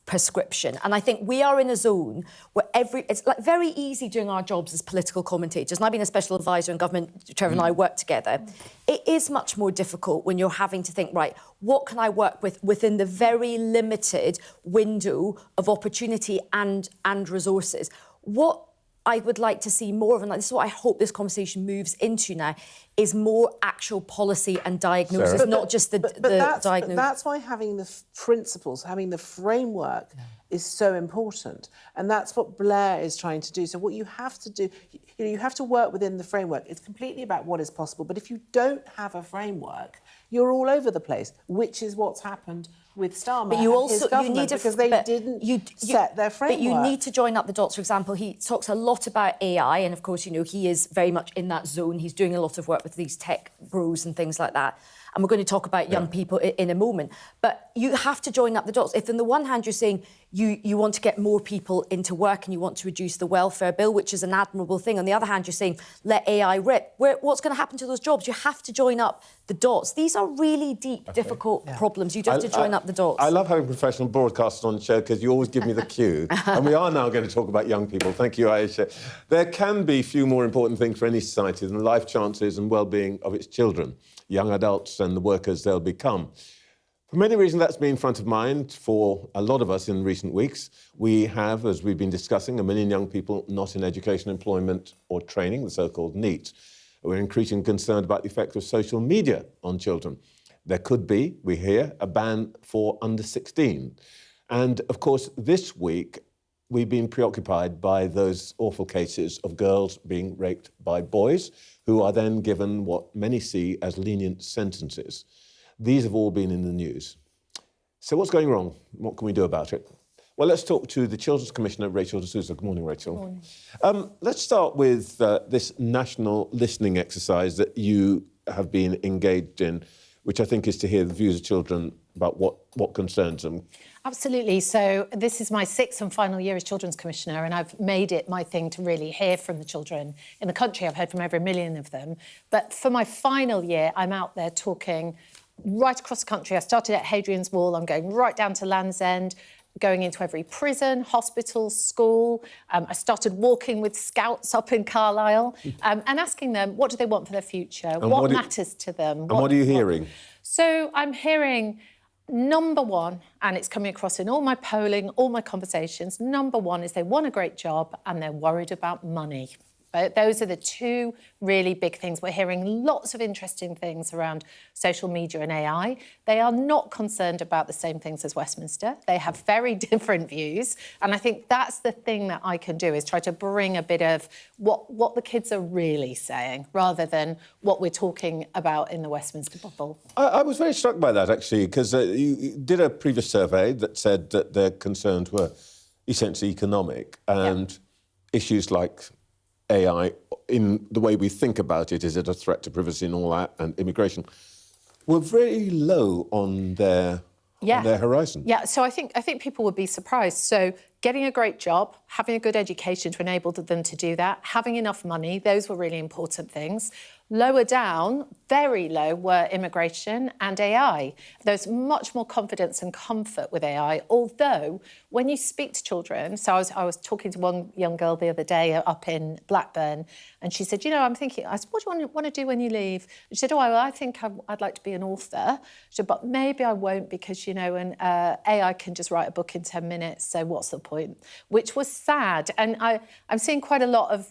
prescription. And I think we are in a zone where it's like very easy doing our jobs as political commentators. And I've been a special advisor in government. Trevor and I work together. It is much more difficult when you're having to think, right, what can I work with within the very limited window of opportunity and resources? What I would like to see more of, and this is what I hope this conversation moves into now, is more actual policy and diagnosis, not just the diagnosis. But that's why having the principles, having the framework is so important. And that's what Blair is trying to do. So what you have to do, you have to work within the framework. It's completely about what is possible. But if you don't have a framework, you're all over the place, which is what's happened with Starmer and his government, because they didn't set their framework. But you need to join up the dots. For example, he talks a lot about AI, and of course, he is very much in that zone. He's doing a lot of work with these tech bros and things like that. And we're going to talk about young people in a moment. But you have to join up the dots. If on the one hand you're saying you want to get more people into work and you want to reduce the welfare bill, which is an admirable thing, on the other hand you're saying let AI rip, what's going to happen to those jobs? You have to join up the dots. These are really deep, difficult problems. You do have to join up the dots. I love having professional broadcasters on the show because you always give me the cue. And we are now going to talk about young people. Thank you, Aisha. There can be few more important things for any society than the life chances and well-being of its children, young adults and the workers they'll become. For many reasons, that's been front of mind for a lot of us in recent weeks. We have, as we've been discussing, 1 million young people not in education, employment or training, the so-called NEET. We're increasingly concerned about the effect of social media on children. There could be, we hear, a ban for under 16. And, of course, this week, we've been preoccupied by those awful cases of girls being raped by boys, who are then given what many see as lenient sentences. These have all been in the news. So what's going wrong? What can we do about it? Well, let's talk to the Children's Commissioner, Rachel de Souza. Good morning, Rachel. Good morning. Let's start with this national listening exercise that you have been engaged in, which I think is to hear the views of children about what concerns them. Absolutely. So this is my 6th and final year as Children's Commissioner, and I've made it my thing to really hear from the children in the country. I've heard from over 1 million of them. But for my final year, I'm out there talking right across the country. I started at Hadrian's Wall. I'm going right down to Land's End, going into every prison, hospital, school. I started walking with scouts up in Carlisle and asking them, what do they want for their future? And what matters to them? And what are you hearing? So I'm hearing, number one, and it's coming across in all my polling, all my conversations, number one is they want a great job and they're worried about money. But those are the two really big things. We're hearing lots of interesting things around social media and AI. They are not concerned about the same things as Westminster. They have very different views. And I think that's the thing that I can do, is try to bring a bit of what the kids are really saying, rather than what we're talking about in the Westminster bubble. I was very struck by that, actually, because you did a previous survey that said that their concerns were essentially economic, and issues like AI, in the way we think about it, is it a threat to privacy and all that, and immigration, were very low on their horizon. Yeah, so I think people would be surprised. So getting a great job, having a good education to enable them to do that, having enough money, those were really important things. Lower down, very low, were immigration and AI. There's much more confidence and comfort with AI, although when you speak to children, so I was talking to one young girl the other day up in Blackburn, and she said, I'm thinking, I said, what do you want to do when you leave? And she said, I think I'd like to be an author. She said, but maybe I won't because, and AI can just write a book in 10 minutes, so what's the point? Which was sad. And I'm seeing quite a lot of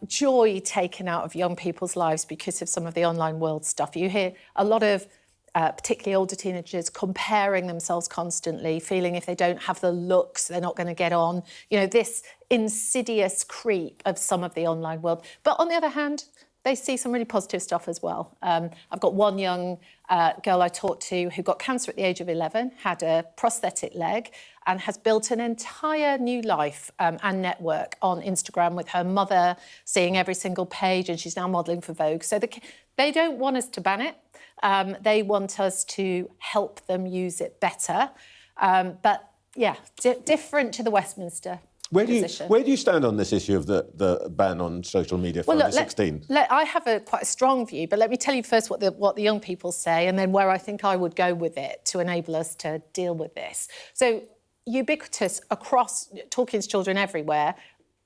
joy taken out of young people's lives because of some of the online world stuff. You hear a lot of, particularly older teenagers, comparing themselves constantly, feeling if they don't have the looks, they're not going to get on. This insidious creep of some of the online world. But on the other hand, they see some really positive stuff as well. I've got one young girl I talked to who got cancer at the age of 11, had a prosthetic leg, and has built an entire new life and network on Instagram with her mother seeing every single page, and she's now modelling for Vogue. So they don't want us to ban it. They want us to help them use it better. But, yeah, different to the Westminster position. Where do you stand on this issue of the ban on social media for under 16? I have quite a strong view, but let me tell you first what the young people say, and then where I think I would go with it to enable us to deal with this. So, ubiquitous across, talking to children everywhere,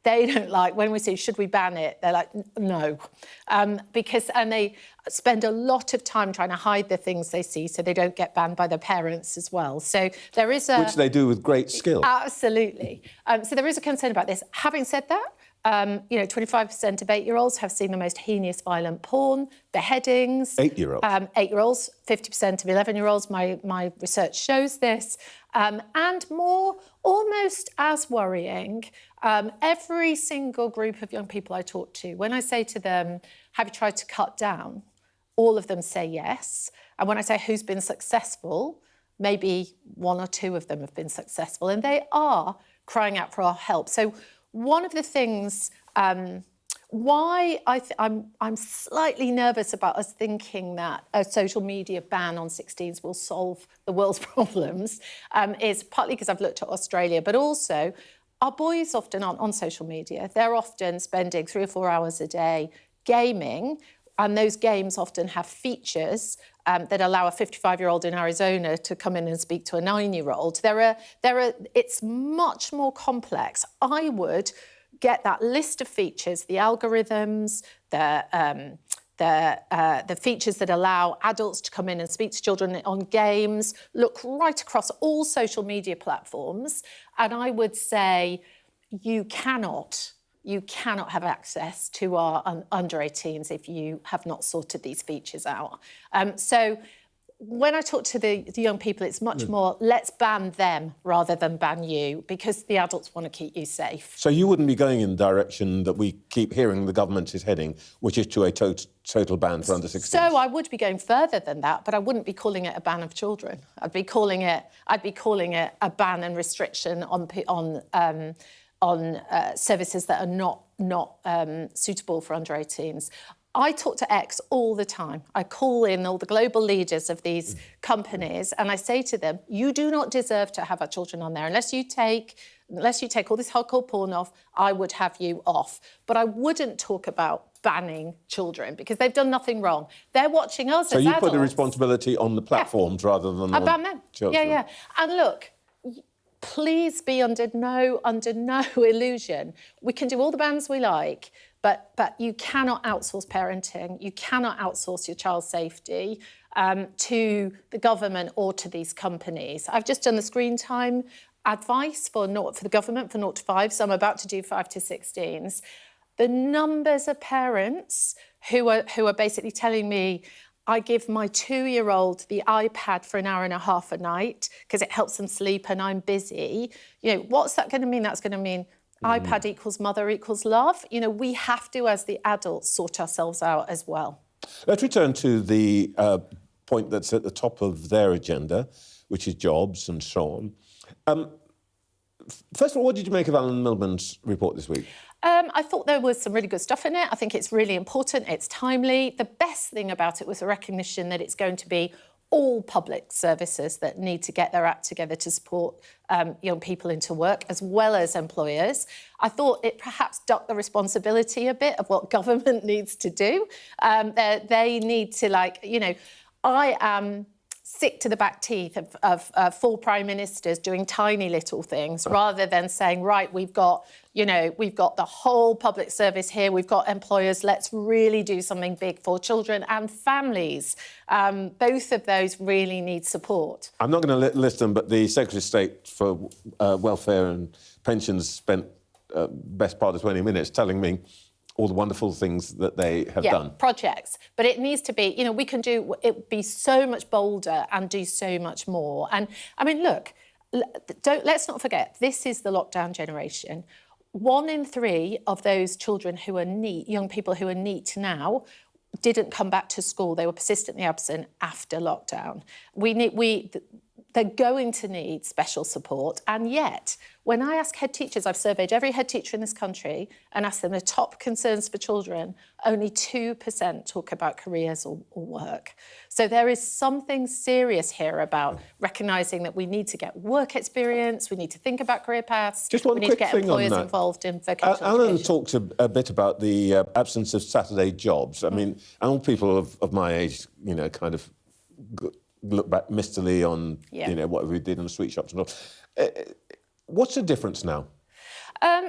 they don't like, when we say, should we ban it? They're like, no. And they spend a lot of time trying to hide the things they see so they don't get banned by their parents as well. So there is Which they do with great skill. Absolutely. So there is a concern about this. Having said that, 25% of 8-year-olds have seen the most heinous violent porn, beheadings. 8-year-olds? 8-year-olds, 50% of 11-year-olds. My research shows this. And more, almost as worrying, every single group of young people I talk to, when I say to them, have you tried to cut down? All of them say yes. And when I say who's been successful, maybe 1 or 2 of them have been successful. And they are crying out for our help. So one of the things Why I'm slightly nervous about us thinking that a social media ban on 16s will solve the world's problems is partly because I've looked at Australia, but also our boys often aren't on social media. They're often spending 3 or 4 hours a day gaming, and those games often have features that allow a 55-year-old in Arizona to come in and speak to a 9-year-old. It's much more complex. I would get that list of features, the algorithms, the features that allow adults to come in and speak to children on games, look right across all social media platforms. And I would say you cannot have access to our under 18s if you have not sorted these features out. So when I talk to the young people, it's much more, let's ban them rather than ban you, because the adults want to keep you safe. So you wouldn't be going in the direction that we keep hearing the government is heading, which is to a total ban for under 16s? So I would be going further than that, but I wouldn't be calling it a ban of children. I'd be calling it a ban and restriction on services that are not suitable for under 18s. I talk to X all the time. I call in all the global leaders of these companies and I say to them, you do not deserve to have our children on there. Unless you take all this hardcore porn off, I would have you off. But I wouldn't talk about banning children because they've done nothing wrong. They're watching us as adults. So you put the responsibility on the platforms rather than I on ban them. children? Yeah. And look, please be under no illusion. We can do all the bans we like, but you cannot outsource parenting. You cannot outsource your child's safety to the government or to these companies. I've just done the screen time advice for the government for 0 to 5, so I'm about to do 5 to 16s. The numbers of parents who are basically telling me, I give my 2-year-old the iPad for an hour and a half a night because it helps them sleep and I'm busy. What's that going to mean? That's going to mean iPad equals mother equals love. We have to, as the adults, sort ourselves out as well. Let's return to the point that's at the top of their agenda, which is jobs and so on. First of all, what did you make of Alan Milburn's report this week? I thought there was some really good stuff in it. I think it's really important. It's timely. The best thing about it was the recognition that it's going to be all public services that need to get their act together to support young people into work, as well as employers. I thought it perhaps ducked the responsibility a bit of what government needs to do. They need to, I am sick to the back teeth of 4 prime ministers doing tiny little things rather than saying, right, we've got the whole public service here, we've got employers, let's really do something big for children and families. Both of those really need support. I'm not going to list them, but the Secretary of State for Welfare and Pensions spent best part of 20 minutes telling me all the wonderful things that they have done. Projects. But it needs to be, we can do it, be so much bolder and do so much more. And I mean, look, let's not forget, this is the lockdown generation. 1 in 3 of those children who are NEET, young people who are NEET now, didn't come back to school. They were persistently absent after lockdown. They're going to need special support. And yet, when I ask head teachers, I've surveyed every head teacher in this country and asked them the top concerns for children, only 2% talk about careers or work. So there is something serious here about recognising that we need to get work experience, we need to think about career paths, Just one we need quick to get thing employers on that. involved in vocational Alan education. talked a bit about the absence of Saturday jobs. I mean, and all people of my age, kind of look back mistily on, what we did in the sweet shops and all. What's the difference now?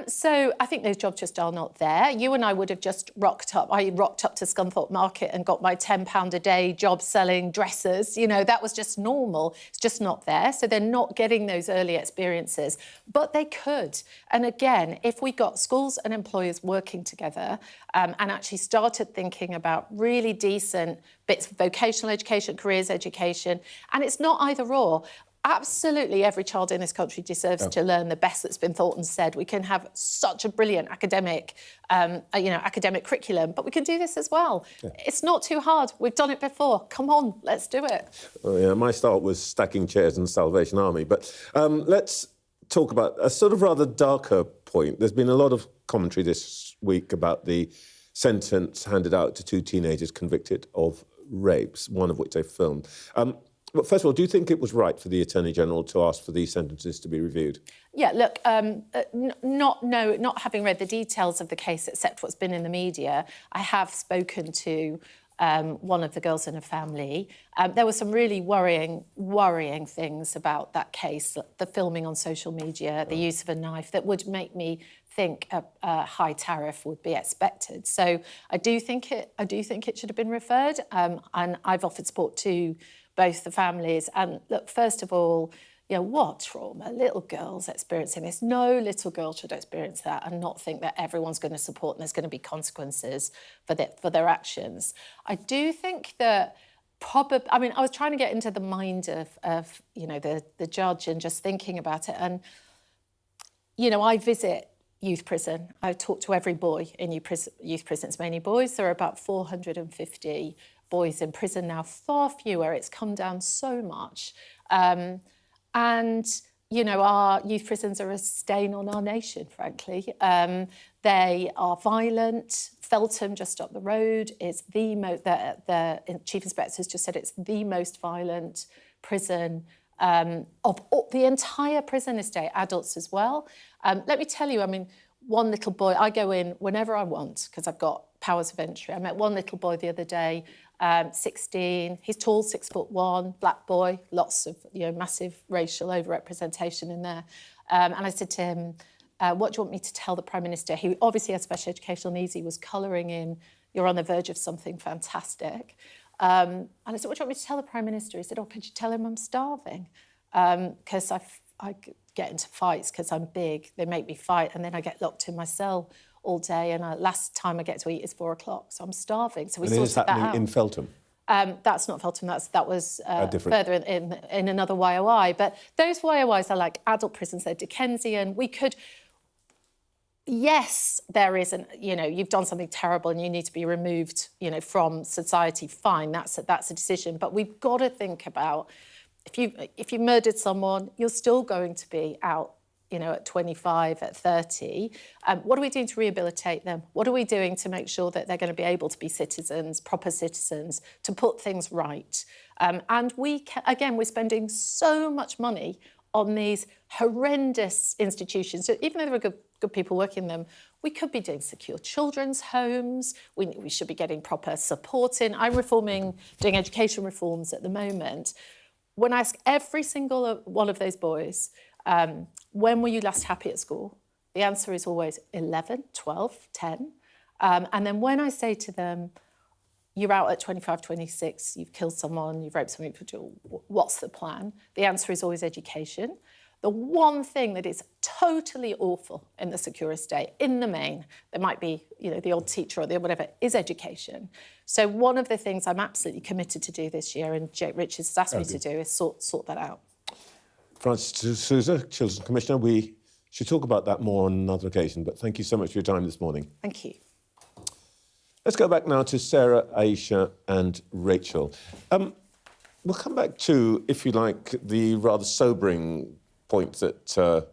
So I think those jobs just are not there. You and I would have just rocked up. I rocked up to Scunthorpe Market and got my £10 a day job selling dresses. That was just normal. It's just not there. So they're not getting those early experiences. But they could. And again, if we got schools and employers working together and actually started thinking about really decent bits of vocational education, careers education, and it's not either or. Absolutely every child in this country deserves to learn the best that's been thought and said. We can have such a brilliant academic curriculum, but we can do this as well. Yeah. It's not too hard. We've done it before. Come on, let's do it. Well, yeah, my start was stacking chairs and Salvation Army, but let's talk about a sort of rather darker point. There's been a lot of commentary this week about the sentence handed out to 2 teenagers convicted of rapes, one of which they filmed. But first of all, do you think it was right for the Attorney General to ask for these sentences to be reviewed? Yeah, look, not having read the details of the case, except what's been in the media, I have spoken to one of the girls in a family. There were some really worrying things about that case, the filming on social media, the use of a knife, that would make me think a high tariff would be expected. So I do think it should have been referred, and I've offered support to both the families. And look, first of all, you know, what trauma? Little girls experiencing this. No little girl should experience that and not think that everyone's going to support and there's going to be consequences for their actions. I do think that probably, I mean, I was trying to get into the mind of you know, the judge and just thinking about it. And, you know, I visit youth prison. I talk to every boy in youth prison. It's mainly boys. There are about 450 boys in prison now, far fewer. It's come down so much. And, you know, our youth prisons are a stain on our nation, frankly. They are violent. Feltham, just up the road, is the Chief Inspector's just said it's the most violent prison of the entire prison estate, adults as well. Let me tell you, I mean, one little boy, I go in whenever I want because I've got powers of entry. I met one little boy the other day, 16. He's tall, 6'1", black boy, lots of, you know, massive racial overrepresentation in there. And I said to him, what do you want me to tell the Prime Minister? He obviously has special educational needs. He was colouring in, you're on the verge of something fantastic. And I said, what do you want me to tell the Prime Minister? He said, oh, could you tell him I'm starving? Because I get into fights because I'm big. They make me fight and then I get locked in my cell all day, and last time I get to eat is 4 o'clock, so I'm starving. So we sorted that out. And it is happening in Feltham? That's not Feltham, that was further in another YOI. But those YOIs are like adult prisons, they're Dickensian. We could, yes, there is you know, you've done something terrible and you need to be removed, you know, from society, fine, that's a decision. But we've got to think about, if you murdered someone, you're still going to be out, you know, at 25, at 30. What are we doing to rehabilitate them? What are we doing to make sure that they're going to be able to be citizens, proper citizens, to put things right? And we're spending so much money on these horrendous institutions. So even though there are good people working in them, we could be doing secure children's homes. We should be getting proper support in. I'm doing education reforms at the moment. When I ask every single one of those boys, when were you last happy at school? The answer is always 11, 12, 10. And then when I say to them, you're out at 25, 26, you've killed someone, you've raped someone, what's the plan? The answer is always education. The one thing that is totally awful in the secure estate, in the main, there might be, you know, the odd teacher or the whatever, is education. So one of the things I'm absolutely committed to do this year, and Jake Richards has asked me to do, is sort that out. Francis D'Souza, Children's Commissioner, we should talk about that more on another occasion, but thank you so much for your time this morning. Thank you. Let's go back now to Sarah, Aisha and Rachel. We'll come back to, if you like, the rather sobering point that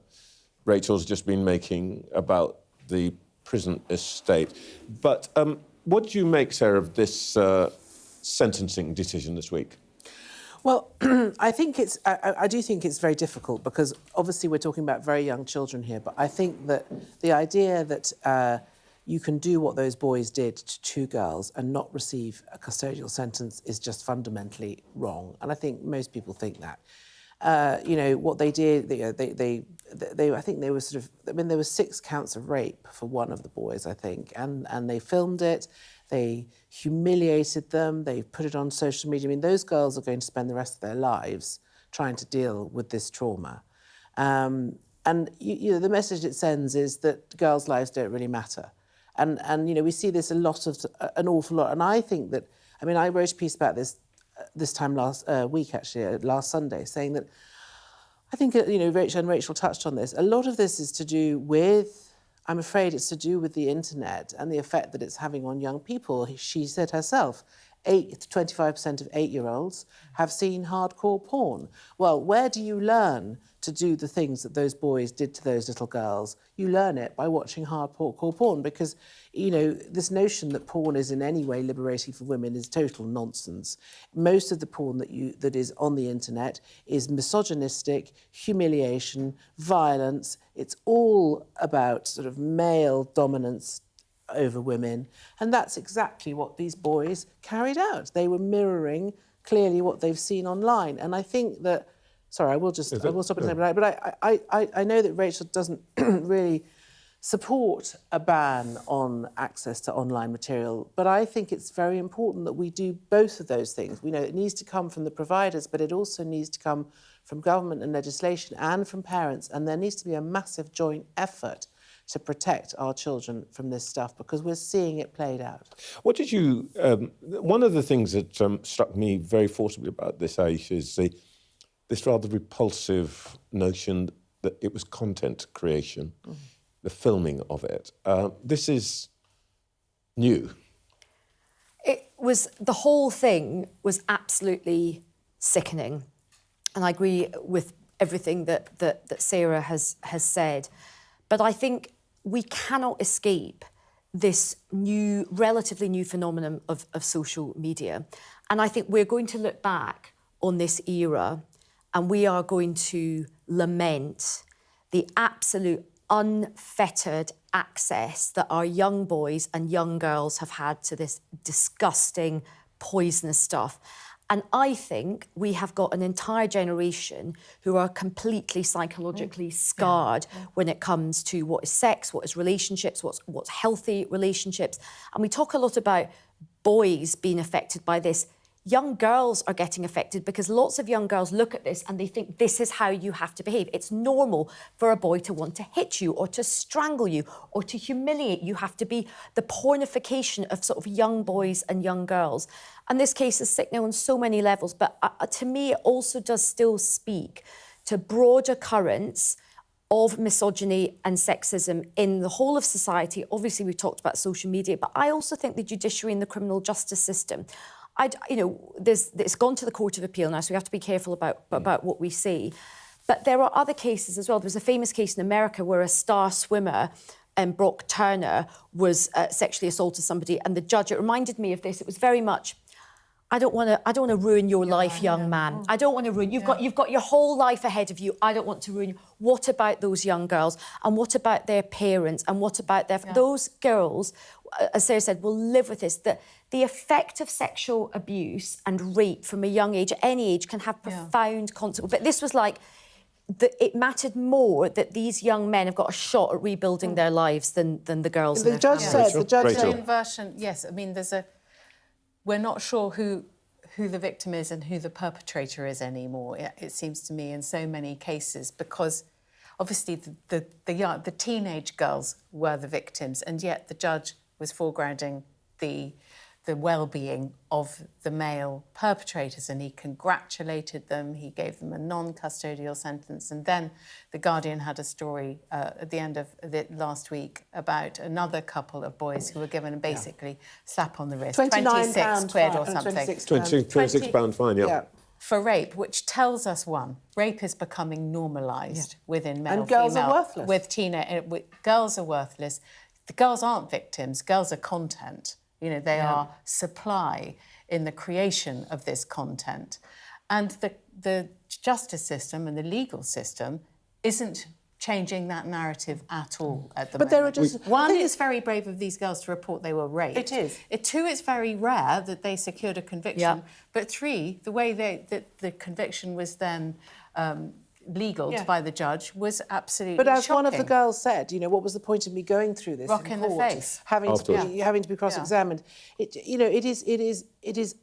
Rachel's just been making about the prison estate. But what do you make, Sarah, of this sentencing decision this week? Well, I do think it's very difficult because obviously we're talking about very young children here, but I think that the idea that you can do what those boys did to 2 girls and not receive a custodial sentence is just fundamentally wrong. And I think most people think that. You know, what they did, I think they were sort of, I mean, there were 6 counts of rape for one of the boys, I think, and they filmed it. They humiliated them. They put it on social media. I mean, those girls are going to spend the rest of their lives trying to deal with this trauma. And you know, the message it sends is that girls' lives don't really matter. And you know, we see this an awful lot. And I think that, I mean, I wrote a piece about this time last week, actually, last Sunday, saying that I think, you know, Rachel touched on this. A lot of this is to do with, I'm afraid it's to do with the internet and the effect that it's having on young people. She said herself, 25% of 8-year-olds have seen hardcore porn. Well, where do you learn to do the things that those boys did to those little girls. You learn it by watching hardcore porn because, you know, this notion that porn is in any way liberating for women is total nonsense. Most of the porn that is on the internet is misogynistic, humiliation, violence. It's all about sort of male dominance over women. And that's exactly what these boys carried out. They were mirroring clearly what they've seen online. And I think that, sorry, I will stop at the time, but I know that Rachel doesn't really support a ban on access to online material, but I think it's very important that we do both of those things. We know it needs to come from the providers, but it also needs to come from government and legislation and from parents, and there needs to be a massive joint effort to protect our children from this stuff because we're seeing it played out. What did you... one of the things that struck me very forcibly about this, Aisha, is this rather repulsive notion that it was content creation, the filming of it. This is new. The whole thing was absolutely sickening. And I agree with everything that Sarah has said. But I think we cannot escape this relatively new phenomenon of social media. And I think we're going to look back on this era and we are going to lament the absolute unfettered access that our young boys and young girls have had to this disgusting, poisonous stuff. And I think we have got an entire generation who are completely psychologically scarred when it comes to what is sex, what is relationships, what's healthy relationships. And we talk a lot about boys being affected by this. Young girls are getting affected because lots of young girls look at this and they think this is how you have to behave. It's normal for a boy to want to hit you or to strangle you or to humiliate you. You have to be the pornification of sort of young boys and young girls. And this case is sickening on so many levels, but to me it also does still speak to broader currents of misogyny and sexism in the whole of society. Obviously, we talked about social media, but I also think the judiciary and the criminal justice system, it's gone to the Court of Appeal now, so we have to be careful about what we say. But there are other cases as well. There was a famous case in America where a star swimmer, Brock Turner, was sexually assaulted somebody, and the judge, it reminded me of this. It was very much, I don't want to ruin your life, young man. I don't want to ruin. You've got your whole life ahead of you. I don't want to ruin you. What about those young girls? And what about their parents? And what about those girls? As Sarah said, will live with this. The effect of sexual abuse and rape from a young age, at any age, can have profound consequences. But this was like, it mattered more that these young men have got a shot at rebuilding their lives than the girls. The judge said. The inversion. Yes, I mean, we're not sure who the victim is and who the perpetrator is anymore. It seems to me in so many cases because. Obviously, the teenage girls were the victims, and yet the judge was foregrounding the well-being of the male perpetrators, and he congratulated them. He gave them a non-custodial sentence, and then the Guardian had a story at the end of last week about another couple of boys who were given basically slap on the wrist, 26 quid or something, £26 fine, yeah. For rape, which tells us, one, rape is becoming normalised within male, and girls female, are worthless. Girls are worthless. The girls aren't victims. Girls are content. You know, they are supply in the creation of this content. And the justice system and the legal system isn't changing that narrative at all at the moment. There are just... One, it's very brave of these girls to report they were raped. It is. Two, it's very rare that they secured a conviction. But three, the way that the conviction was then legaled by the judge was absolutely But as shocking. one of the girls said, you know, what was the point of me going through this Rock in the court, face. having to be cross-examined? It is.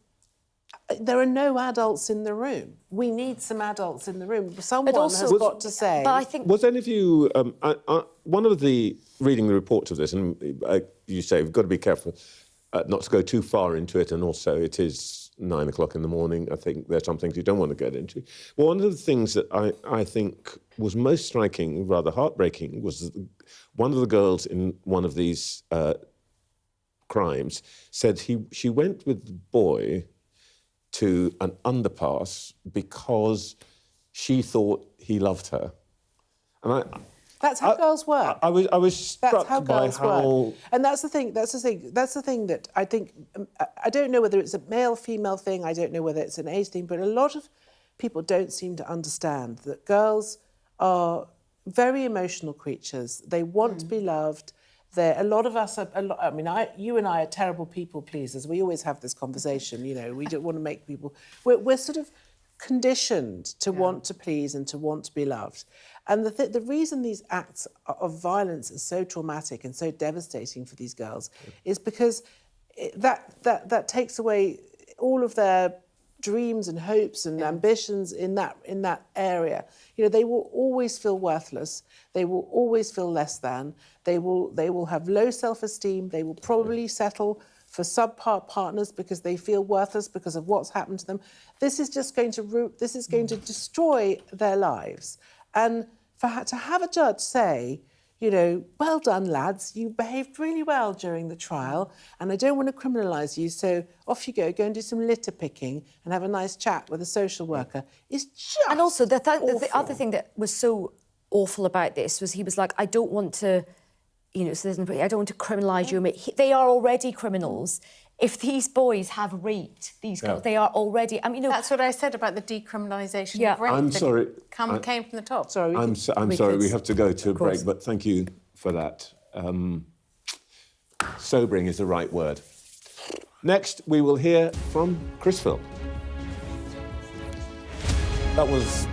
There are no adults in the room. We need some adults in the room. Someone has got to say... But I think... Was any of you... one of the... Reading the reports of this, and you say we've got to be careful not to go too far into it, and also it is 9 o'clock in the morning. I think there's some things you don't want to get into. Well, one of the things that I think was most striking, rather heartbreaking, was that one of the girls in one of these crimes said she went with the boy to an underpass because she thought he loved her. And that's how girls work. I was struck that's how by girls how... work. And that's the thing that I think... I don't know whether it's a male-female thing, I don't know whether it's an age thing, but a lot of people don't seem to understand that girls are very emotional creatures. They want to be loved. A lot of us are... you and I are terrible people pleasers. We always have this conversation, you know. We don't want to make people... We're sort of conditioned to want to please and to want to be loved. And the reason these acts of violence are so traumatic and so devastating for these girls is because that takes away all of their dreams and hopes and ambitions in that area. You know, they will always feel worthless. They will always feel less than. They will have low self-esteem. They will probably settle for subpar partners because they feel worthless because of what's happened to them. This is just going to destroy their lives. And to have a judge say, you know, well done, lads, you behaved really well during the trial, and I don't want to criminalise you, so off you go and do some litter picking and have a nice chat with a social worker, is just And also, the awful. other thing that was so awful about this was he was like, I don't want to, you know, I don't want to criminalise you. They are already criminals. If these boys have raped these girls, they are already... I mean, you know, that's what I said about the decriminalisation of rape. I'm sorry. Came from the top. Sorry. I'm sorry, we have to go to a break, but thank you for that. Sobering is the right word. Next, we will hear from Chris Phil. That was...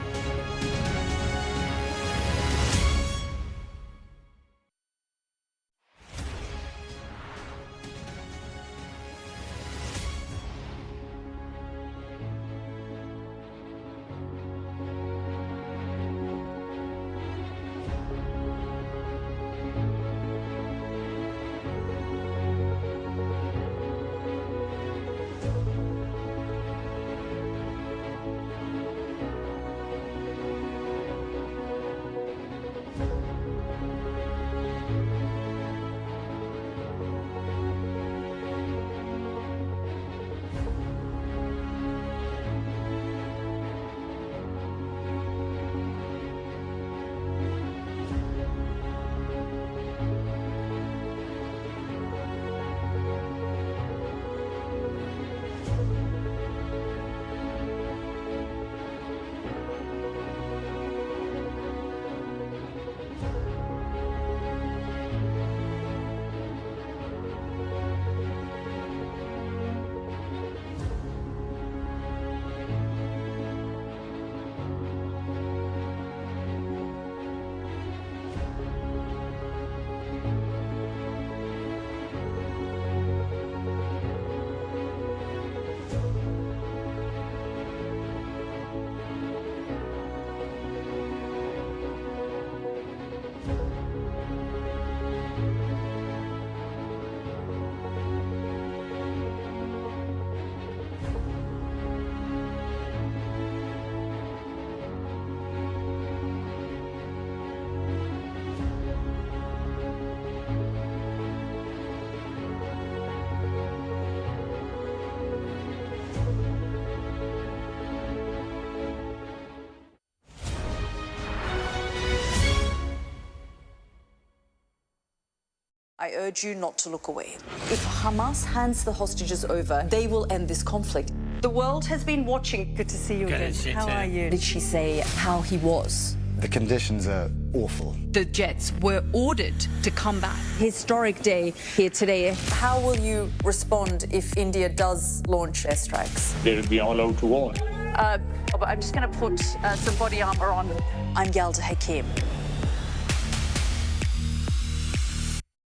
I urge you not to look away. If Hamas hands the hostages over, they will end this conflict. The world has been watching. Good to see you again. How are you? Did she say how he was? The conditions are awful. The jets were ordered to come back. Historic day here today. How will you respond if India does launch airstrikes? They'll be all out to war. I'm just going to put some body armor on. I'm Yalda Hakim.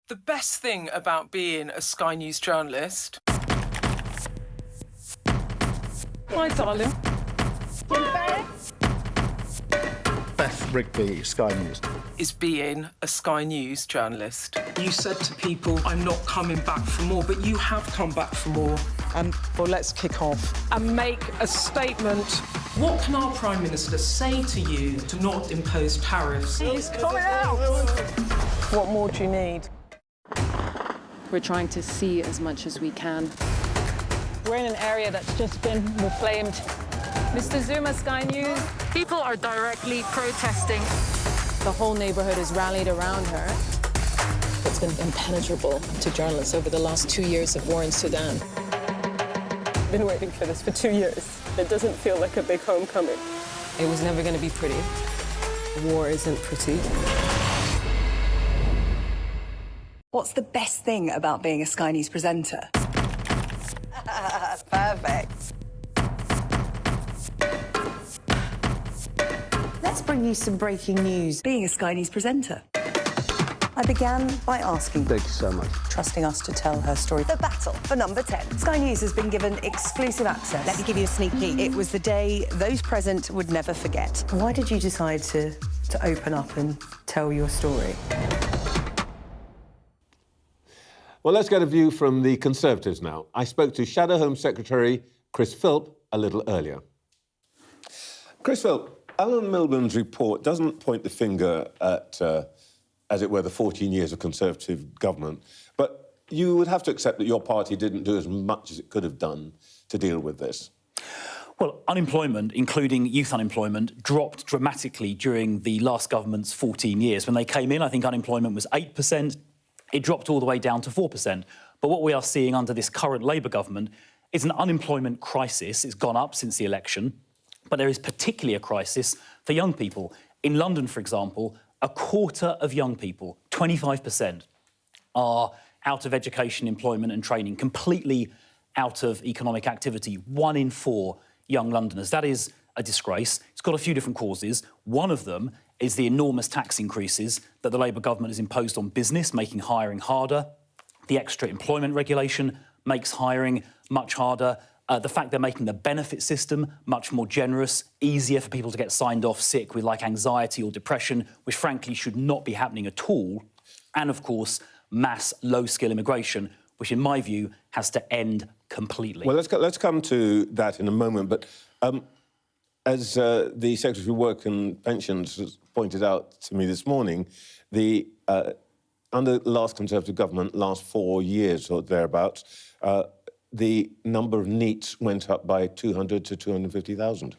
The best thing about being a Sky News journalist... Hi, darling. Beth Rigby, Sky News. ...is being a Sky News journalist. You said to people, I'm not coming back for more, but you have come back for more. Well, let's kick off and make a statement. What can our Prime Minister say to you to not impose tariffs? He's coming out! What more do you need? We're trying to see as much as we can. We're in an area that's just been reclaimed. Mr. Zuma, Sky News. People are directly protesting. The whole neighbourhood is rallied around her. It's been impenetrable to journalists over the last 2 years of war in Sudan. I've been waiting for this for 2 years. It doesn't feel like a big homecoming. It was never going to be pretty. War isn't pretty. What's the best thing about being a Sky News presenter? Perfect. Let's bring you some breaking news. Being a Sky News presenter. I began by asking... Thank you so much. ...trusting us to tell her story. The battle for number 10. Sky News has been given exclusive access. Let me give you a sneak peek. It was the day those present would never forget. Why did you decide to open up and tell your story? Well, let's get a view from the Conservatives now. I spoke to Shadow Home Secretary Chris Philp a little earlier. Chris Philp, Alan Milburn's report doesn't point the finger at, as it were, the 14 years of Conservative government, but you would have to accept that your party didn't do as much as it could have done to deal with this. Well, unemployment, including youth unemployment, dropped dramatically during the last government's 14 years. When they came in, I think unemployment was 8%. It dropped all the way down to 4%. But what we are seeing under this current Labour government is an unemployment crisis. It's gone up since the election, but there is particularly a crisis for young people. In London, for example, a quarter of young people, 25%, are out of education, employment and training, completely out of economic activity. 1 in 4 young Londoners. That is a disgrace. It's got a few different causes. One of them is the enormous tax increases that the Labour government has imposed on business, making hiring harder. The extra employment regulation makes hiring much harder. The fact they're making the benefit system much more generous, easier for people to get signed off sick with, like, anxiety or depression, which frankly should not be happening at all. And, of course, mass low-skill immigration, which, in my view, has to end completely. Well, let's come to that in a moment, but as the Secretary for Work and Pensions has pointed out to me this morning, under the last Conservative government, last 4 years or thereabouts, the number of NEETs went up by 200 to 250,000.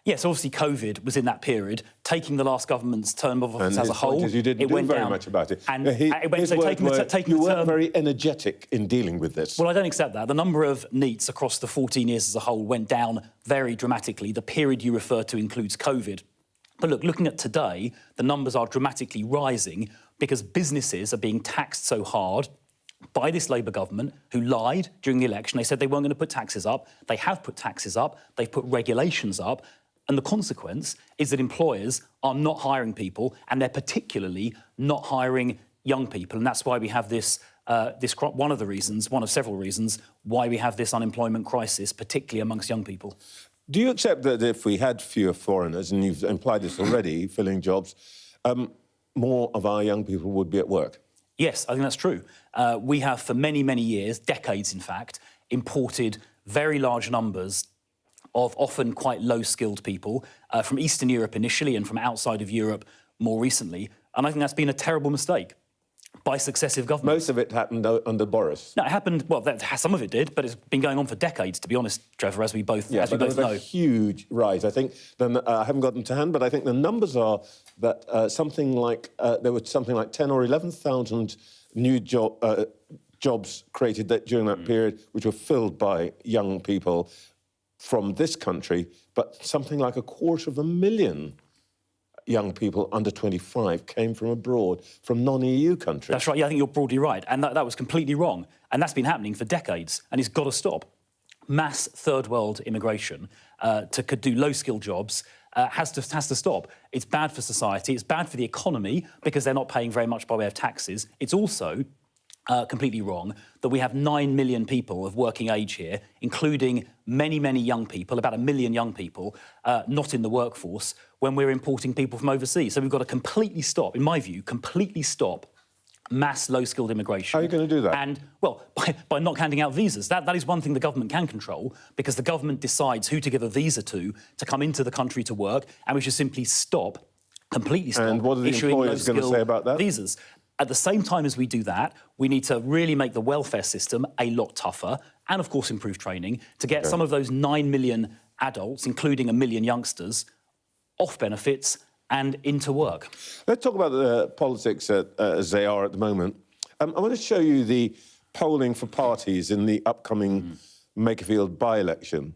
Yes, obviously COVID was in that period. Taking the last government's term of office as a whole, you didn't do very much about it. And you weren't very energetic in dealing with this. Well, I don't accept that. The number of NEETs across the 14 years as a whole went down very dramatically. The period you refer to includes COVID. But look, looking at today, the numbers are dramatically rising because businesses are being taxed so hard by this Labour government, who lied during the election. They said they weren't going to put taxes up. They have put taxes up. They've put regulations up. And the consequence is that employers are not hiring people, and they're particularly not hiring young people. And that's why we have this, one of several reasons why we have this unemployment crisis, particularly amongst young people. Do you accept that if we had fewer foreigners, and you've implied this already, filling jobs, more of our young people would be at work? Yes, I think that's true. We have, for many, many years, decades in fact, imported very large numbers of often quite low-skilled people from Eastern Europe initially and from outside of Europe more recently. And I think that's been a terrible mistake by successive governments. Most of it happened under Boris. No, it happened, well, some of it did, but it's been going on for decades, to be honest, Trevor, as we both know. There was a huge rise. I think, I haven't got them to hand, but I think the numbers are that there were something like 10 or 11,000 new jobs created during that period, which were filled by young people from this country, but something like 250,000 young people under 25 came from abroad, from non-EU countries. That's right, yeah, I think you're broadly right. And that was completely wrong. And that's been happening for decades, and it's got to stop. Mass third-world immigration to do low-skilled jobs has to stop. It's bad for society, it's bad for the economy, because they're not paying very much by way of taxes. It's also completely wrong that we have 9 million people of working age here, including many, many young people, about 1 million young people, not in the workforce, when we're importing people from overseas. So we've got to completely stop, in my view, completely stop mass low-skilled immigration. How are you going to do that? And, well, by not handing out visas. That is one thing the government can control, because the government decides who to give a visa to come into the country to work, and we should simply completely stop and what are the issuing employers going to say about that? Visas. At the same time as we do that, we need to really make the welfare system a lot tougher and, of course, improve training to get some of those 9 million adults, including 1 million youngsters, off benefits and into work. Let's talk about the politics as they are at the moment. I want to show you the polling for parties in the upcoming Makerfield by-election.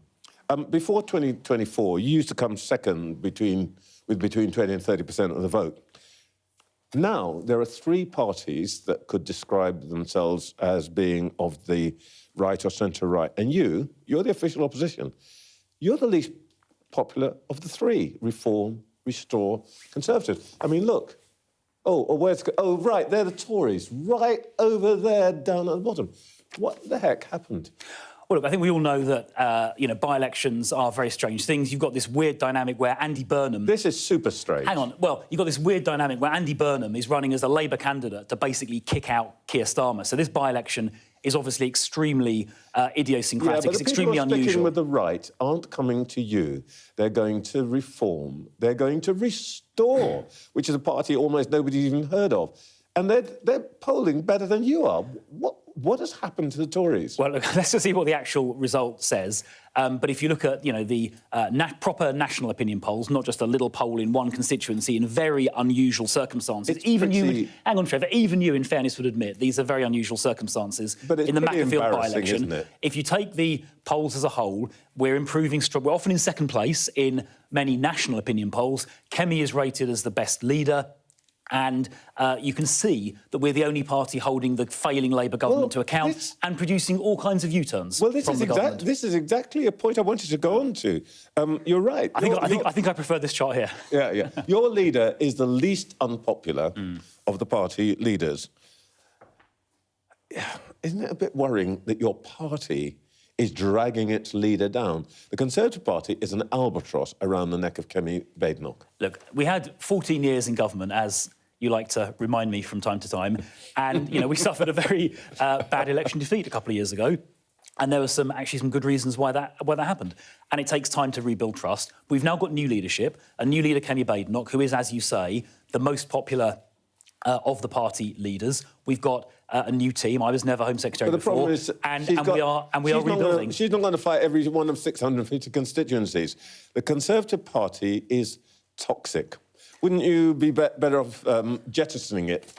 Before 2024, you used to come second with between 20 and 30% of the vote. Now, there are 3 parties that could describe themselves as being of the right or centre-right. And you're the official opposition. You're the least popular of the 3, Reform, Restore, Conservative. I mean, look. Oh, right, they're the Tories, right over there down at the bottom. What the heck happened? Well, look, I think we all know that, by-elections are very strange things. You've got this weird dynamic where Andy Burnham... This is super strange. Hang on. Well, you've got this weird dynamic where Andy Burnham is running as a Labour candidate to basically kick out Keir Starmer. So this by-election is obviously extremely idiosyncratic. Yeah, but it's extremely the people who are sticking unusual. with the right aren't coming to you. They're going to Reform. They're going to Restore, which is a party almost nobody's even heard of. And they're polling better than you are. What has happened to the Tories? Well, look, let's just see what the actual result says. But if you look at, the proper national opinion polls, not just a little poll in one constituency in very unusual circumstances, hang on, Trevor, even you, in fairness, would admit these are very unusual circumstances but in the Makerfield by-election. Isn't it? If you take the polls as a whole, we're improving. We're often in second place in many national opinion polls. Kemi is rated as the best leader. And you can see that we're the only party holding the failing Labour government to account and producing all kinds of U-turns from the government. This is exactly a point I wanted to go on to. You're right. I think I prefer this chart here. Yeah. Your leader is the least unpopular of the party leaders. Isn't it a bit worrying that your party is dragging its leader down? The Conservative Party is an albatross around the neck of Kemi Badenoch. Look, we had 14 years in government, as you like to remind me from time to time. And, we suffered a very bad election defeat a couple of years ago. And there were some good reasons why that happened. And it takes time to rebuild trust. We've now got new leadership, a new leader, Kemi Badenoch, who is, as you say, the most popular of the party leaders. We've got a new team. I was never Home Secretary before. But the problem is, we are rebuilding. She's not going to fight every one of 650 constituencies. The Conservative Party is toxic. Wouldn't you be better off jettisoning it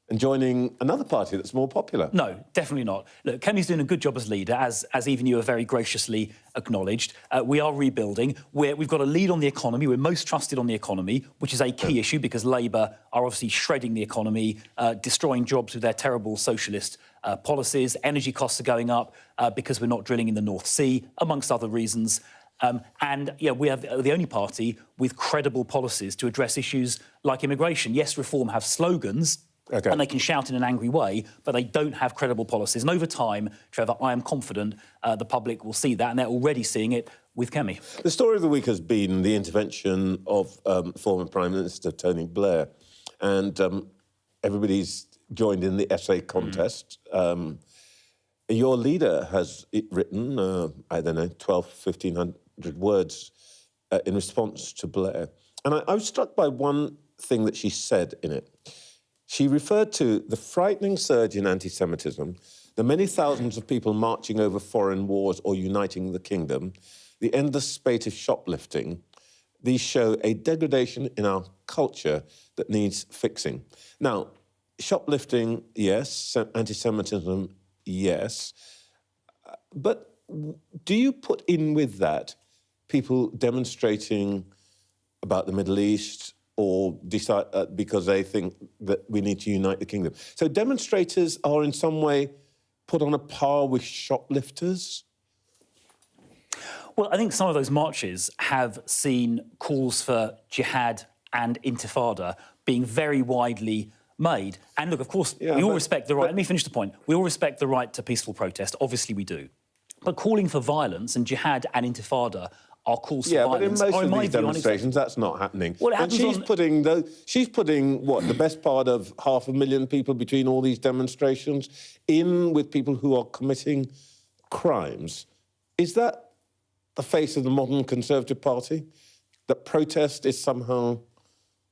and joining another party that's more popular? No, definitely not. Look, Kemi's doing a good job as leader, as even you have very graciously acknowledged. We are rebuilding. We've got a lead on the economy. We're most trusted on the economy, which is a key issue because Labour are obviously shredding the economy, destroying jobs with their terrible socialist policies. Energy costs are going up because we're not drilling in the North Sea, amongst other reasons. We have the only party with credible policies to address issues like immigration. Yes, Reform have slogans, and they can shout in an angry way, but they don't have credible policies. And over time, Trevor, I am confident the public will see that, and they're already seeing it with Kemi. The story of the week has been the intervention of former Prime Minister Tony Blair, and everybody's joined in the essay contest. Your leader has written, 1,200 words in response to Blair. And I was struck by one thing that she said in it. She referred to the frightening surge in anti-Semitism, the many thousands of people marching over foreign wars or uniting the kingdom, the endless spate of shoplifting. These show a degradation in our culture that needs fixing. Now, shoplifting, yes. Anti-Semitism, yes. But do you put in with that people demonstrating about the Middle East or decide because they think that we need to unite the kingdom? So demonstrators are in some way put on a par with shoplifters? Well, I think some of those marches have seen calls for jihad and intifada being very widely made. And look, of course, we all respect the right... Let me finish the point. We all respect the right to peaceful protest. Obviously we do. But calling for violence and jihad and intifada are calls for violence. Yeah, but in most of these demonstrations, that's not happening. Well, and she's putting, the best part of 500,000 people between all these demonstrations in with people who are committing crimes. Is that the face of the modern Conservative Party? That protest is somehow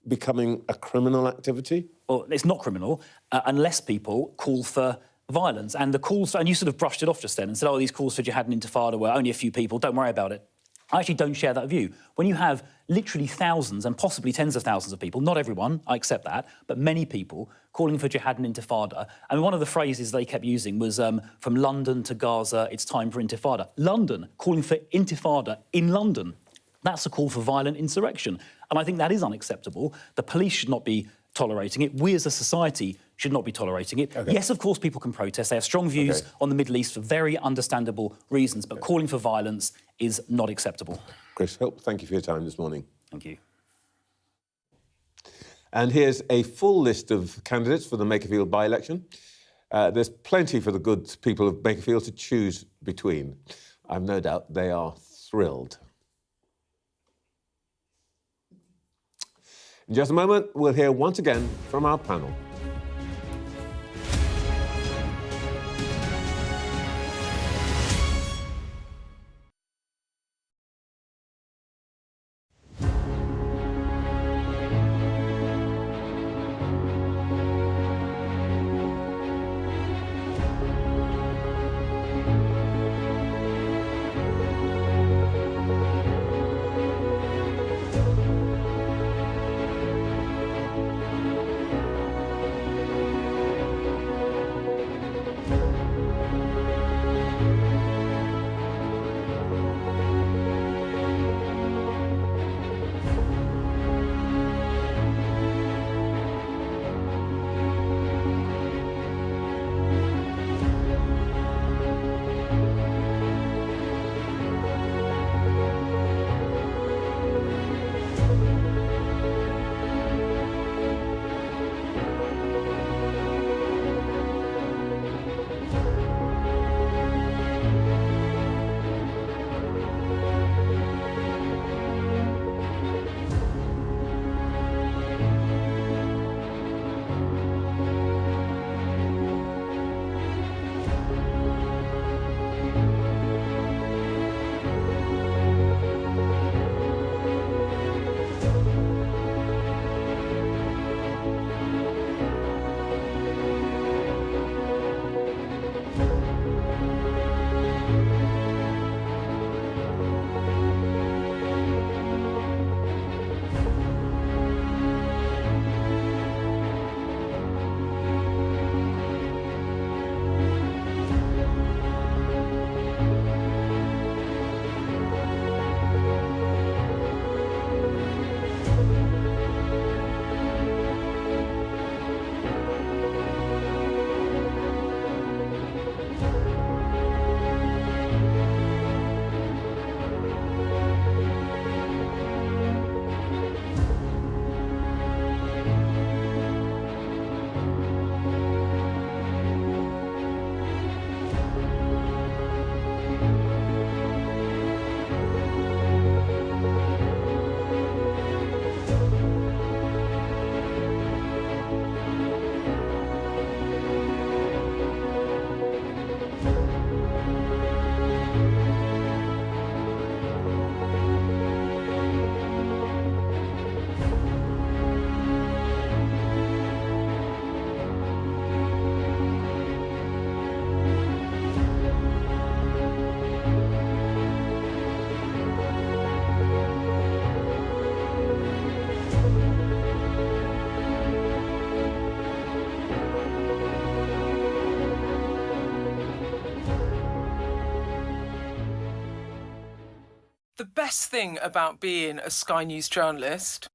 becoming a criminal activity? Well, it's not criminal unless people call for violence. And the calls, and you sort of brushed it off just then and said, oh, these calls for jihad and intifada were only a few people, don't worry about it. I actually don't share that view. When you have literally thousands and possibly tens of thousands of people, not everyone, I accept that, but many people calling for jihad and intifada. I mean, one of the phrases they kept using was from London to Gaza, it's time for intifada. London, calling for intifada in London. That's a call for violent insurrection. And I think that is unacceptable. The police should not be tolerating it. We as a society should not be tolerating it. Okay. Yes, of course, people can protest. They have strong views on the Middle East for very understandable reasons, but calling for violence is not acceptable. Chris Phillips, thank you for your time this morning. Thank you. And here's a full list of candidates for the Makerfield by-election. There's plenty for the good people of Makerfield to choose between. I've no doubt they are thrilled. In just a moment, we'll hear once again from our panel. The best thing about being a Sky News journalist...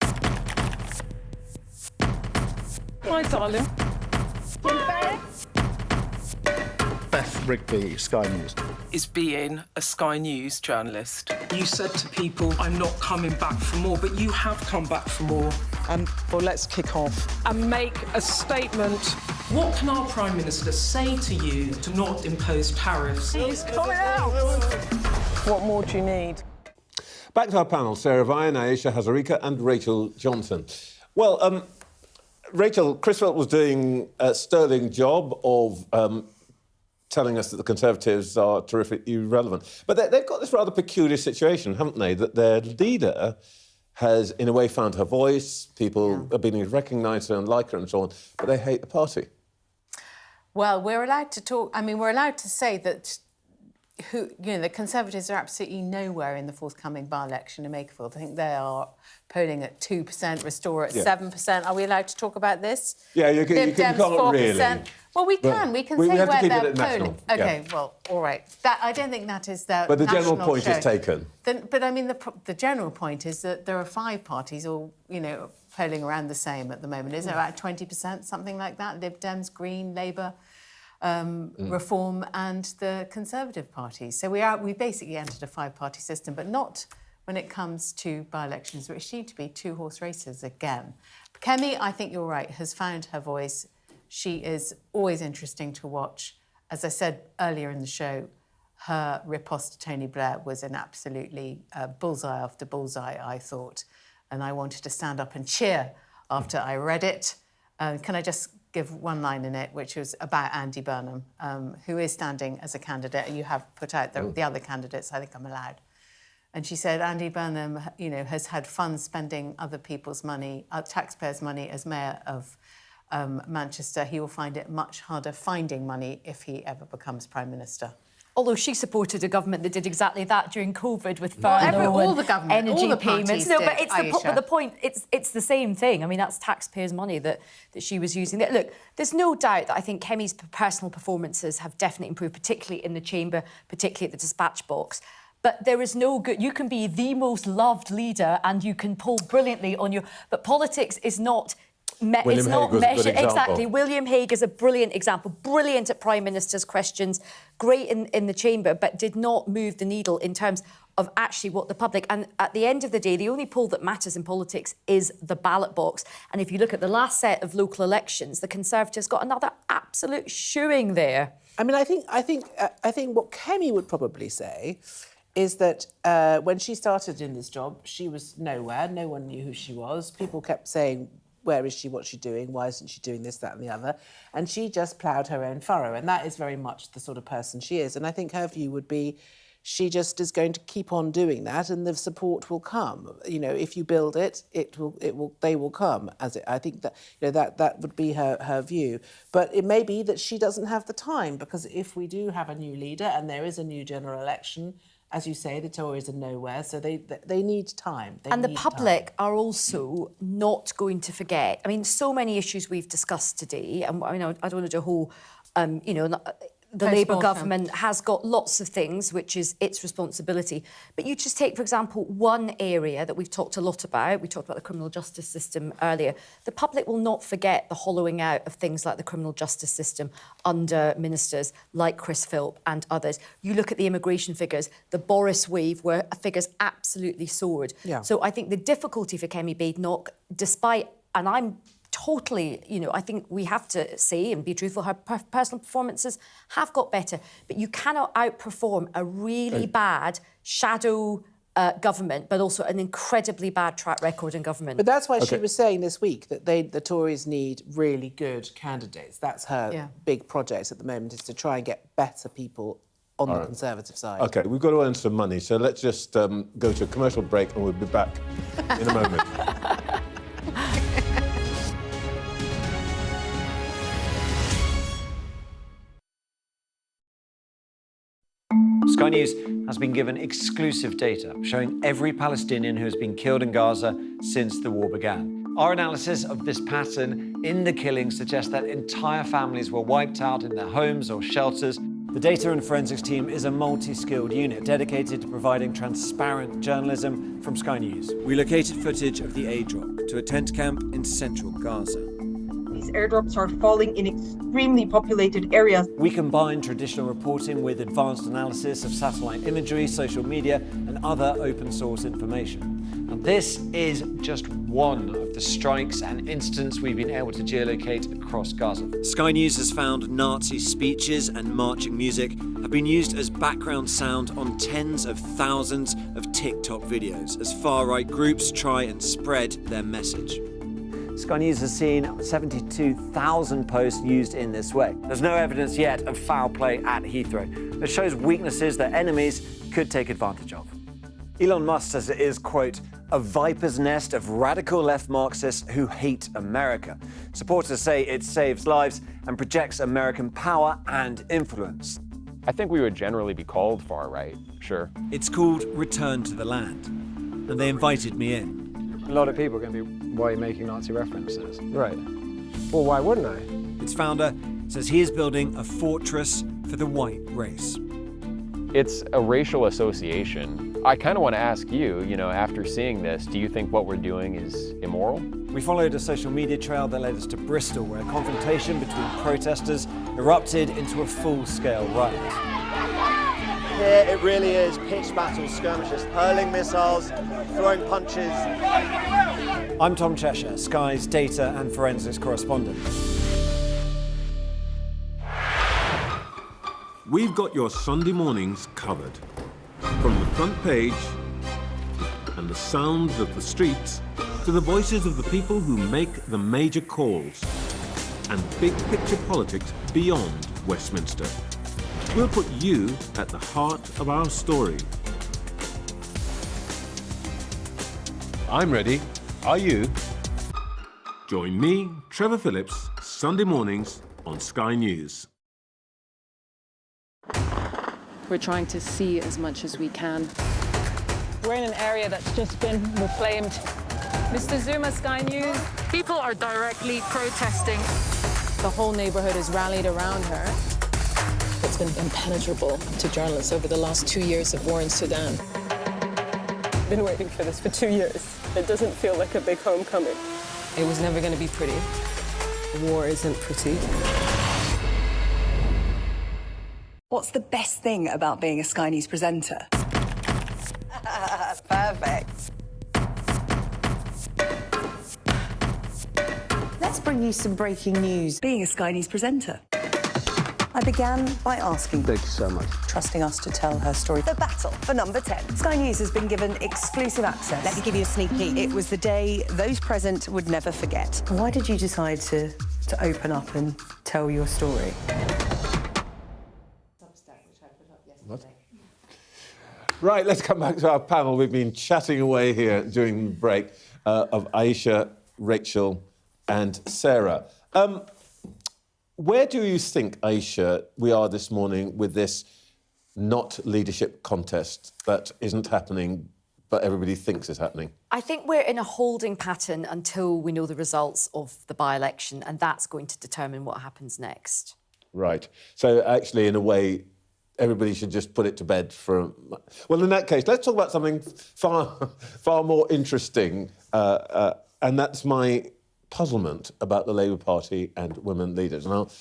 My darling. Beth Rigby, Sky News. Is being a Sky News journalist. You said to people, I'm not coming back for more, but you have come back for more. Well, let's kick off and make a statement. What can our Prime Minister say to you to not impose tariffs? He's coming out! What more do you need? Back to our panel, Sarah Vine, Aisha Hazarika and Rachel Johnson. Well, Rachel, Chris Phillips was doing a sterling job of telling us that the Conservatives are terrifically irrelevant. But they've got this rather peculiar situation, haven't they, that their leader has, in a way, found her voice. People are beginning to recognise her and like her and so on, but they hate the party. Well, we're allowed to talk. I mean, we're allowed to say that the Conservatives are absolutely nowhere in the forthcoming by-election in Makerfield. I think they are polling at 2%, Restore at 7%. Are we allowed to talk about this? Yeah, you can't really. Well, we can. We can say have to where keep they're it at polling. national. OK, well, all right. I don't think that is their But the general national point show. is taken. But I mean, the general point is that there are 5 parties all, polling around the same at the moment. Isn't it about 20%, something like that? Lib Dems, Green, Labour, Reform and the Conservative Party. So we basically entered a 5-party system, but not when it comes to by-elections, which seem to be 2-horse races again. Kemi, I think you're right, has found her voice. She is always interesting to watch. As I said earlier in the show, her riposte to Tony Blair was an absolutely bullseye after bullseye, I thought. And I wanted to stand up and cheer after I read it. Can I just give one line in it, which was about Andy Burnham, who is standing as a candidate, and you have put out the other candidates, I think I'm allowed. And she said, Andy Burnham, has had fun spending other people's money, taxpayers' money as mayor of Manchester. He will find it much harder finding money if he ever becomes Prime Minister. Although she supported a government that did exactly that during COVID with furlough all the government, energy all the payments. No, but it's the point. It's the same thing. I mean, that's taxpayers' money that she was using. Look, there's no doubt that I think Kemi's personal performances have definitely improved, particularly in the chamber, particularly at the dispatch box. But there is no good. You can be the most loved leader and you can poll brilliantly on your. But politics is not. It's not measured. Exactly. William Hague is a brilliant example. Brilliant at Prime Minister's questions. Great in the chamber, but did not move the needle in terms of actually what the public. And at the end of the day, the only poll that matters in politics is the ballot box. And if you look at the last set of local elections, the Conservatives got another absolute shoeing there. I mean, I think what Kemi would probably say is that when she started in this job, she was nowhere. No one knew who she was. People kept saying, where is she, what's she doing, why isn't she doing this, that and the other? And she just ploughed her own furrow, and that is very much the sort of person she is. And I think her view would be she just is going to keep on doing that and the support will come. If you build it, they will come. I think that that would be her view. But it may be that she doesn't have the time, because if we do have a new leader and there is a new general election, as you say, the Tories are nowhere, so they need time. The public are also not going to forget. I mean, so many issues we've discussed today, and I don't want to do a whole, the Labour government has got lots of things, which is its responsibility. But you just take, for example, one area that we've talked a lot about. We talked about the criminal justice system earlier. The public will not forget the hollowing out of things like the criminal justice system under ministers like Chris Philp and others. You look at the immigration figures, the Boris wave, where figures absolutely soared. Yeah. So I think the difficulty for Kemi Badenoch, despite, and I'm totally, I think we have to say and be truthful, her personal performances have got better, but you cannot outperform a really bad shadow government, but also an incredibly bad track record in government. But that's why she was saying this week that the Tories need really good candidates. That's her big project at the moment, is to try and get better people on the Conservative side. OK, we've got to earn some money, so let's just go to a commercial break and we'll be back in a moment. Sky News has been given exclusive data showing every Palestinian who has been killed in Gaza since the war began. Our analysis of this pattern in the killings suggests that entire families were wiped out in their homes or shelters. The data and forensics team is a multi-skilled unit dedicated to providing transparent journalism from Sky News. We located footage of the aid drop to a tent camp in central Gaza. These airdrops are falling in extremely populated areas. We combine traditional reporting with advanced analysis of satellite imagery, social media, and other open source information. And this is just one of the strikes and incidents we've been able to geolocate across Gaza. Sky News has found Nazi speeches and marching music have been used as background sound on tens of thousands of TikTok videos as far-right groups try and spread their message. Sky News has seen 72,000 posts used in this way. There's no evidence yet of foul play at Heathrow. It shows weaknesses that enemies could take advantage of. Elon Musk says it is, quote, a viper's nest of radical left Marxists who hate America. Supporters say it saves lives and projects American power and influence. I think we would generally be called far right, sure. It's called Return to the Land, and they invited me in. A lot of people are going to be, why are you making Nazi references? Right. Well, why wouldn't I? Its founder says he is building a fortress for the white race. It's a racial association. I kind of want to ask you, after seeing this, do you think what we're doing is immoral? We followed a social media trail that led us to Bristol, where a confrontation between protesters erupted into a full-scale riot. Here it really is pitched battle skirmishes, hurling missiles, throwing punches. I'm Tom Cheshire, Sky's data and forensics correspondent. We've got your Sunday mornings covered. From the front page and the sounds of the streets to the voices of the people who make the major calls and big picture politics beyond Westminster. We'll put you at the heart of our story. I'm ready. Are you? Join me, Trevor Phillips, Sunday mornings on Sky News. We're trying to see as much as we can. We're in an area that's just been reclaimed. Mr. Zuma, Sky News. People are directly protesting. The whole neighborhood has rallied around her. It's been impenetrable to journalists over the last 2 years of war in Sudan. I've been waiting for this for 2 years. It doesn't feel like a big homecoming. It was never going to be pretty. War isn't pretty. What's the best thing about being a Sky News presenter? Perfect. Let's bring you some breaking news. Being a Sky News presenter. I began by asking, Thank you so much. trusting us to tell her story. The battle for number 10. Sky News has been given exclusive access. Let me give you a sneak peek. It was the day those present would never forget. Why did you decide to open up and tell your story? What? Right, let's come back to our panel. We've been chatting away here during the break of Aisha, Rachel and Sarah. Where do you think, Aisha, we are this morning with this not leadership contest that isn't happening, but everybody thinks is happening? I think we're in a holding pattern until we know the results of the by-election, and that's going to determine what happens next. Right. So actually, in a way, everybody should just put it to bed for... Well, in that case, let's talk about something far more interesting, and that's my puzzlement about the Labour Party and women leaders. And I'll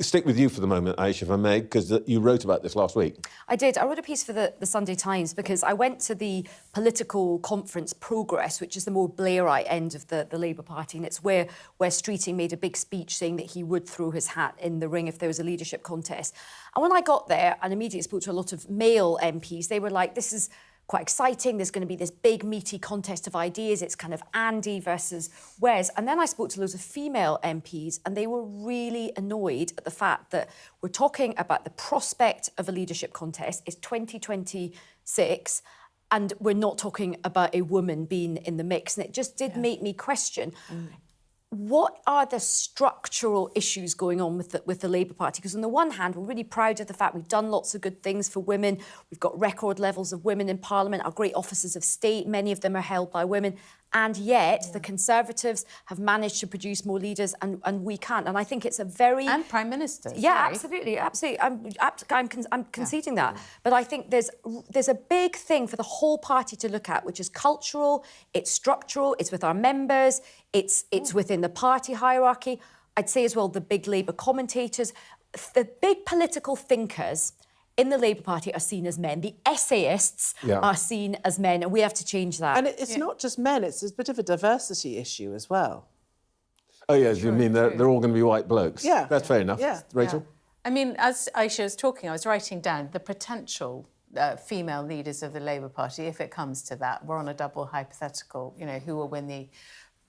stick with you for the moment, Aisha, if I may, because you wrote about this last week. I did. I wrote a piece for the Sunday Times because I went to the political conference Progress, which is the more Blairite end of the Labour Party, and it's where Streeting made a big speech saying that he would throw his hat in the ring if there was a leadership contest. And when I got there and immediately spoke to a lot of male MPs, they were like, this is quite exciting. There's going to be this big, meaty contest of ideas. It's kind of Andy versus Wes. And then I spoke to loads of female MPs, and they were really annoyed at the fact that we're talking about the prospect of a leadership contest. It's 2026, and we're not talking about a woman being in the mix. And it just did make me question, what are the structural issues going on with the Labour Party? Because on the one hand, we're really proud of the fact we've done lots of good things for women. We've got record levels of women in Parliament. Our great offices of state, many of them are held by women. And yet the Conservatives have managed to produce more leaders and we can't. And I think it's a very... And Prime Ministers. Yeah, right? absolutely, absolutely. I'm conceding that. But I think there's a big thing for the whole party to look at, which is cultural, it's structural, it's with our members, it's within the party hierarchy. I'd say as well the big Labour commentators, the big political thinkers in the Labour Party are seen as men. The essayists are seen as men, and we have to change that. And it's not just men, it's a bit of a diversity issue as well. Oh, yes, you mean they're all going to be white blokes? Yeah. That's fair enough. Yeah. Rachel? Yeah. I mean, as Aisha was talking, I was writing down the potential female leaders of the Labour Party, if it comes to that. We're on a double hypothetical, you know, who will win the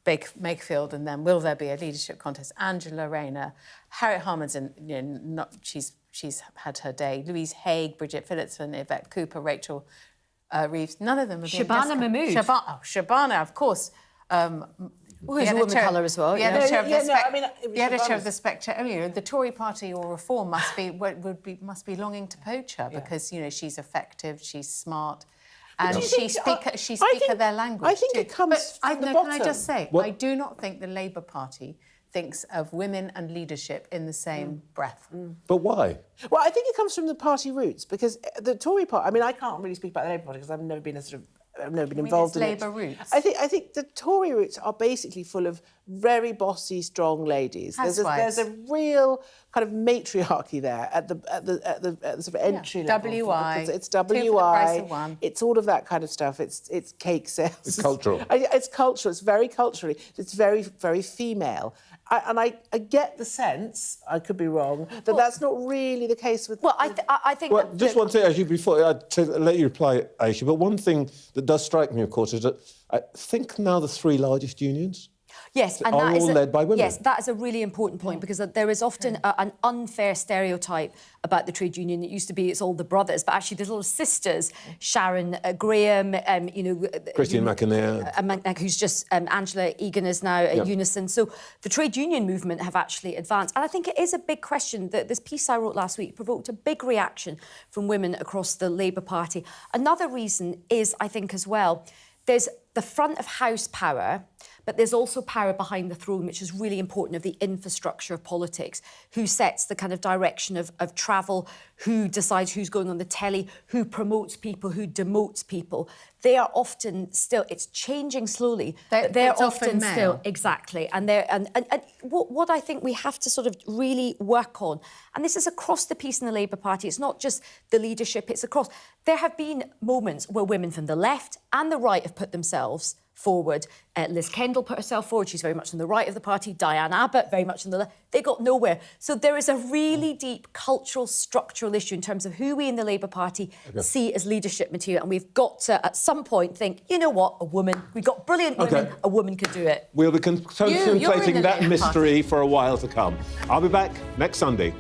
big Makefield, and then will there be a leadership contest? Angela Rayner, Harriet Harman's, she's had her day. Louise Haigh, Bridget Phillips, and Yvette Cooper, Rachel Reeves. None of them have been... Shabana Mahmood. Shabana, of course. Who's a woman colour as well. The editor of the Spectre earlier. The Tory Party or Reform must be longing to poach her because she's effective, she's smart, and she speaks their language. I think it comes from the bottom. Can I just say, What? I do not think the Labour Party thinks of women and leadership in the same breath. But why? Well, I think it comes from the party roots because the Tory party. I mean, I can't really speak about the Labour Party because I've never been involved in it. Labour roots. I think the Tory roots are basically full of very bossy, strong ladies. There's a real kind of matriarchy there at the sort of entry level. WI. It's Two for the WI. price of one. It's all of that kind of stuff. It's cake sales. It's cultural. It's cultural. It's very culturally. It's very, very female. I get the sense, I could be wrong, that that's not really the case with... Well, I think... Well, just one thing, before to let you reply, Aisha, but one thing that does strike me, of course, is that I think now the three largest unions Yes, and are that all led by women. Yes, that is a really important point because there is often an unfair stereotype about the trade union. It used to be it's all the brothers, but actually there's little sisters, Sharon Graham, Christine McAnair, who's just Angela Egan is now at Unison. So the trade union movement have actually advanced, and I think it is a big question that this piece I wrote last week provoked a big reaction from women across the Labour Party. Another reason is, I think, as well, there's the front of house power, but there's also power behind the throne, which is really important, of the infrastructure of politics. Who sets the kind of direction of travel, who decides who's going on the telly, who promotes people, who demotes people. They are often still, it's changing slowly, but they're often still, exactly. And what I think we have to sort of really work on, and this is across the piece in the Labour Party, it's not just the leadership, it's across. There have been moments where women from the left and the right have put themselves forward. Liz Kendall put herself forward. She's very much on the right of the party. Diane Abbott, very much on the left. They got nowhere. So there is a really deep cultural, structural issue in terms of who we in the Labour Party see as leadership material. And we've got to, at some point, think, you know what, a woman. We've got brilliant women. A woman could do it. We'll be contemplating that mystery for a while to come. I'll be back next Sunday.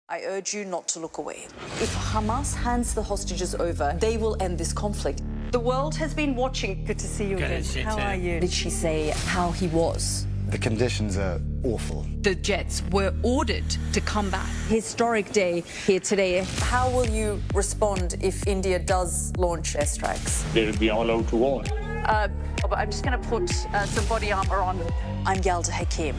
I urge you not to look away. If Hamas hands the hostages over, they will end this conflict. The world has been watching. Good to see you again. How are you? Did she say how he was? The conditions are awful. The jets were ordered to come back. Historic day here today. How will you respond if India does launch airstrikes? They'll be all out to war. I'm just going to put some body armor on. I'm Yalda Hakim.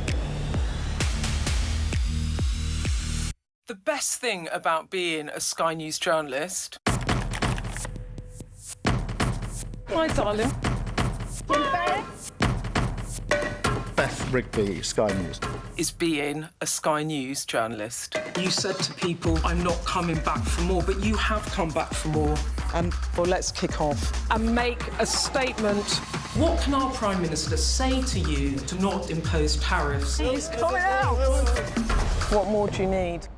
The best thing about being a Sky News journalist... Hi, darling. Beth Rigby, Sky News. ...is being a Sky News journalist. You said to people, I'm not coming back for more, but you have come back for more. Well, let's kick off and make a statement. What can our Prime Minister say to you to not impose tariffs? He's coming out! What more do you need?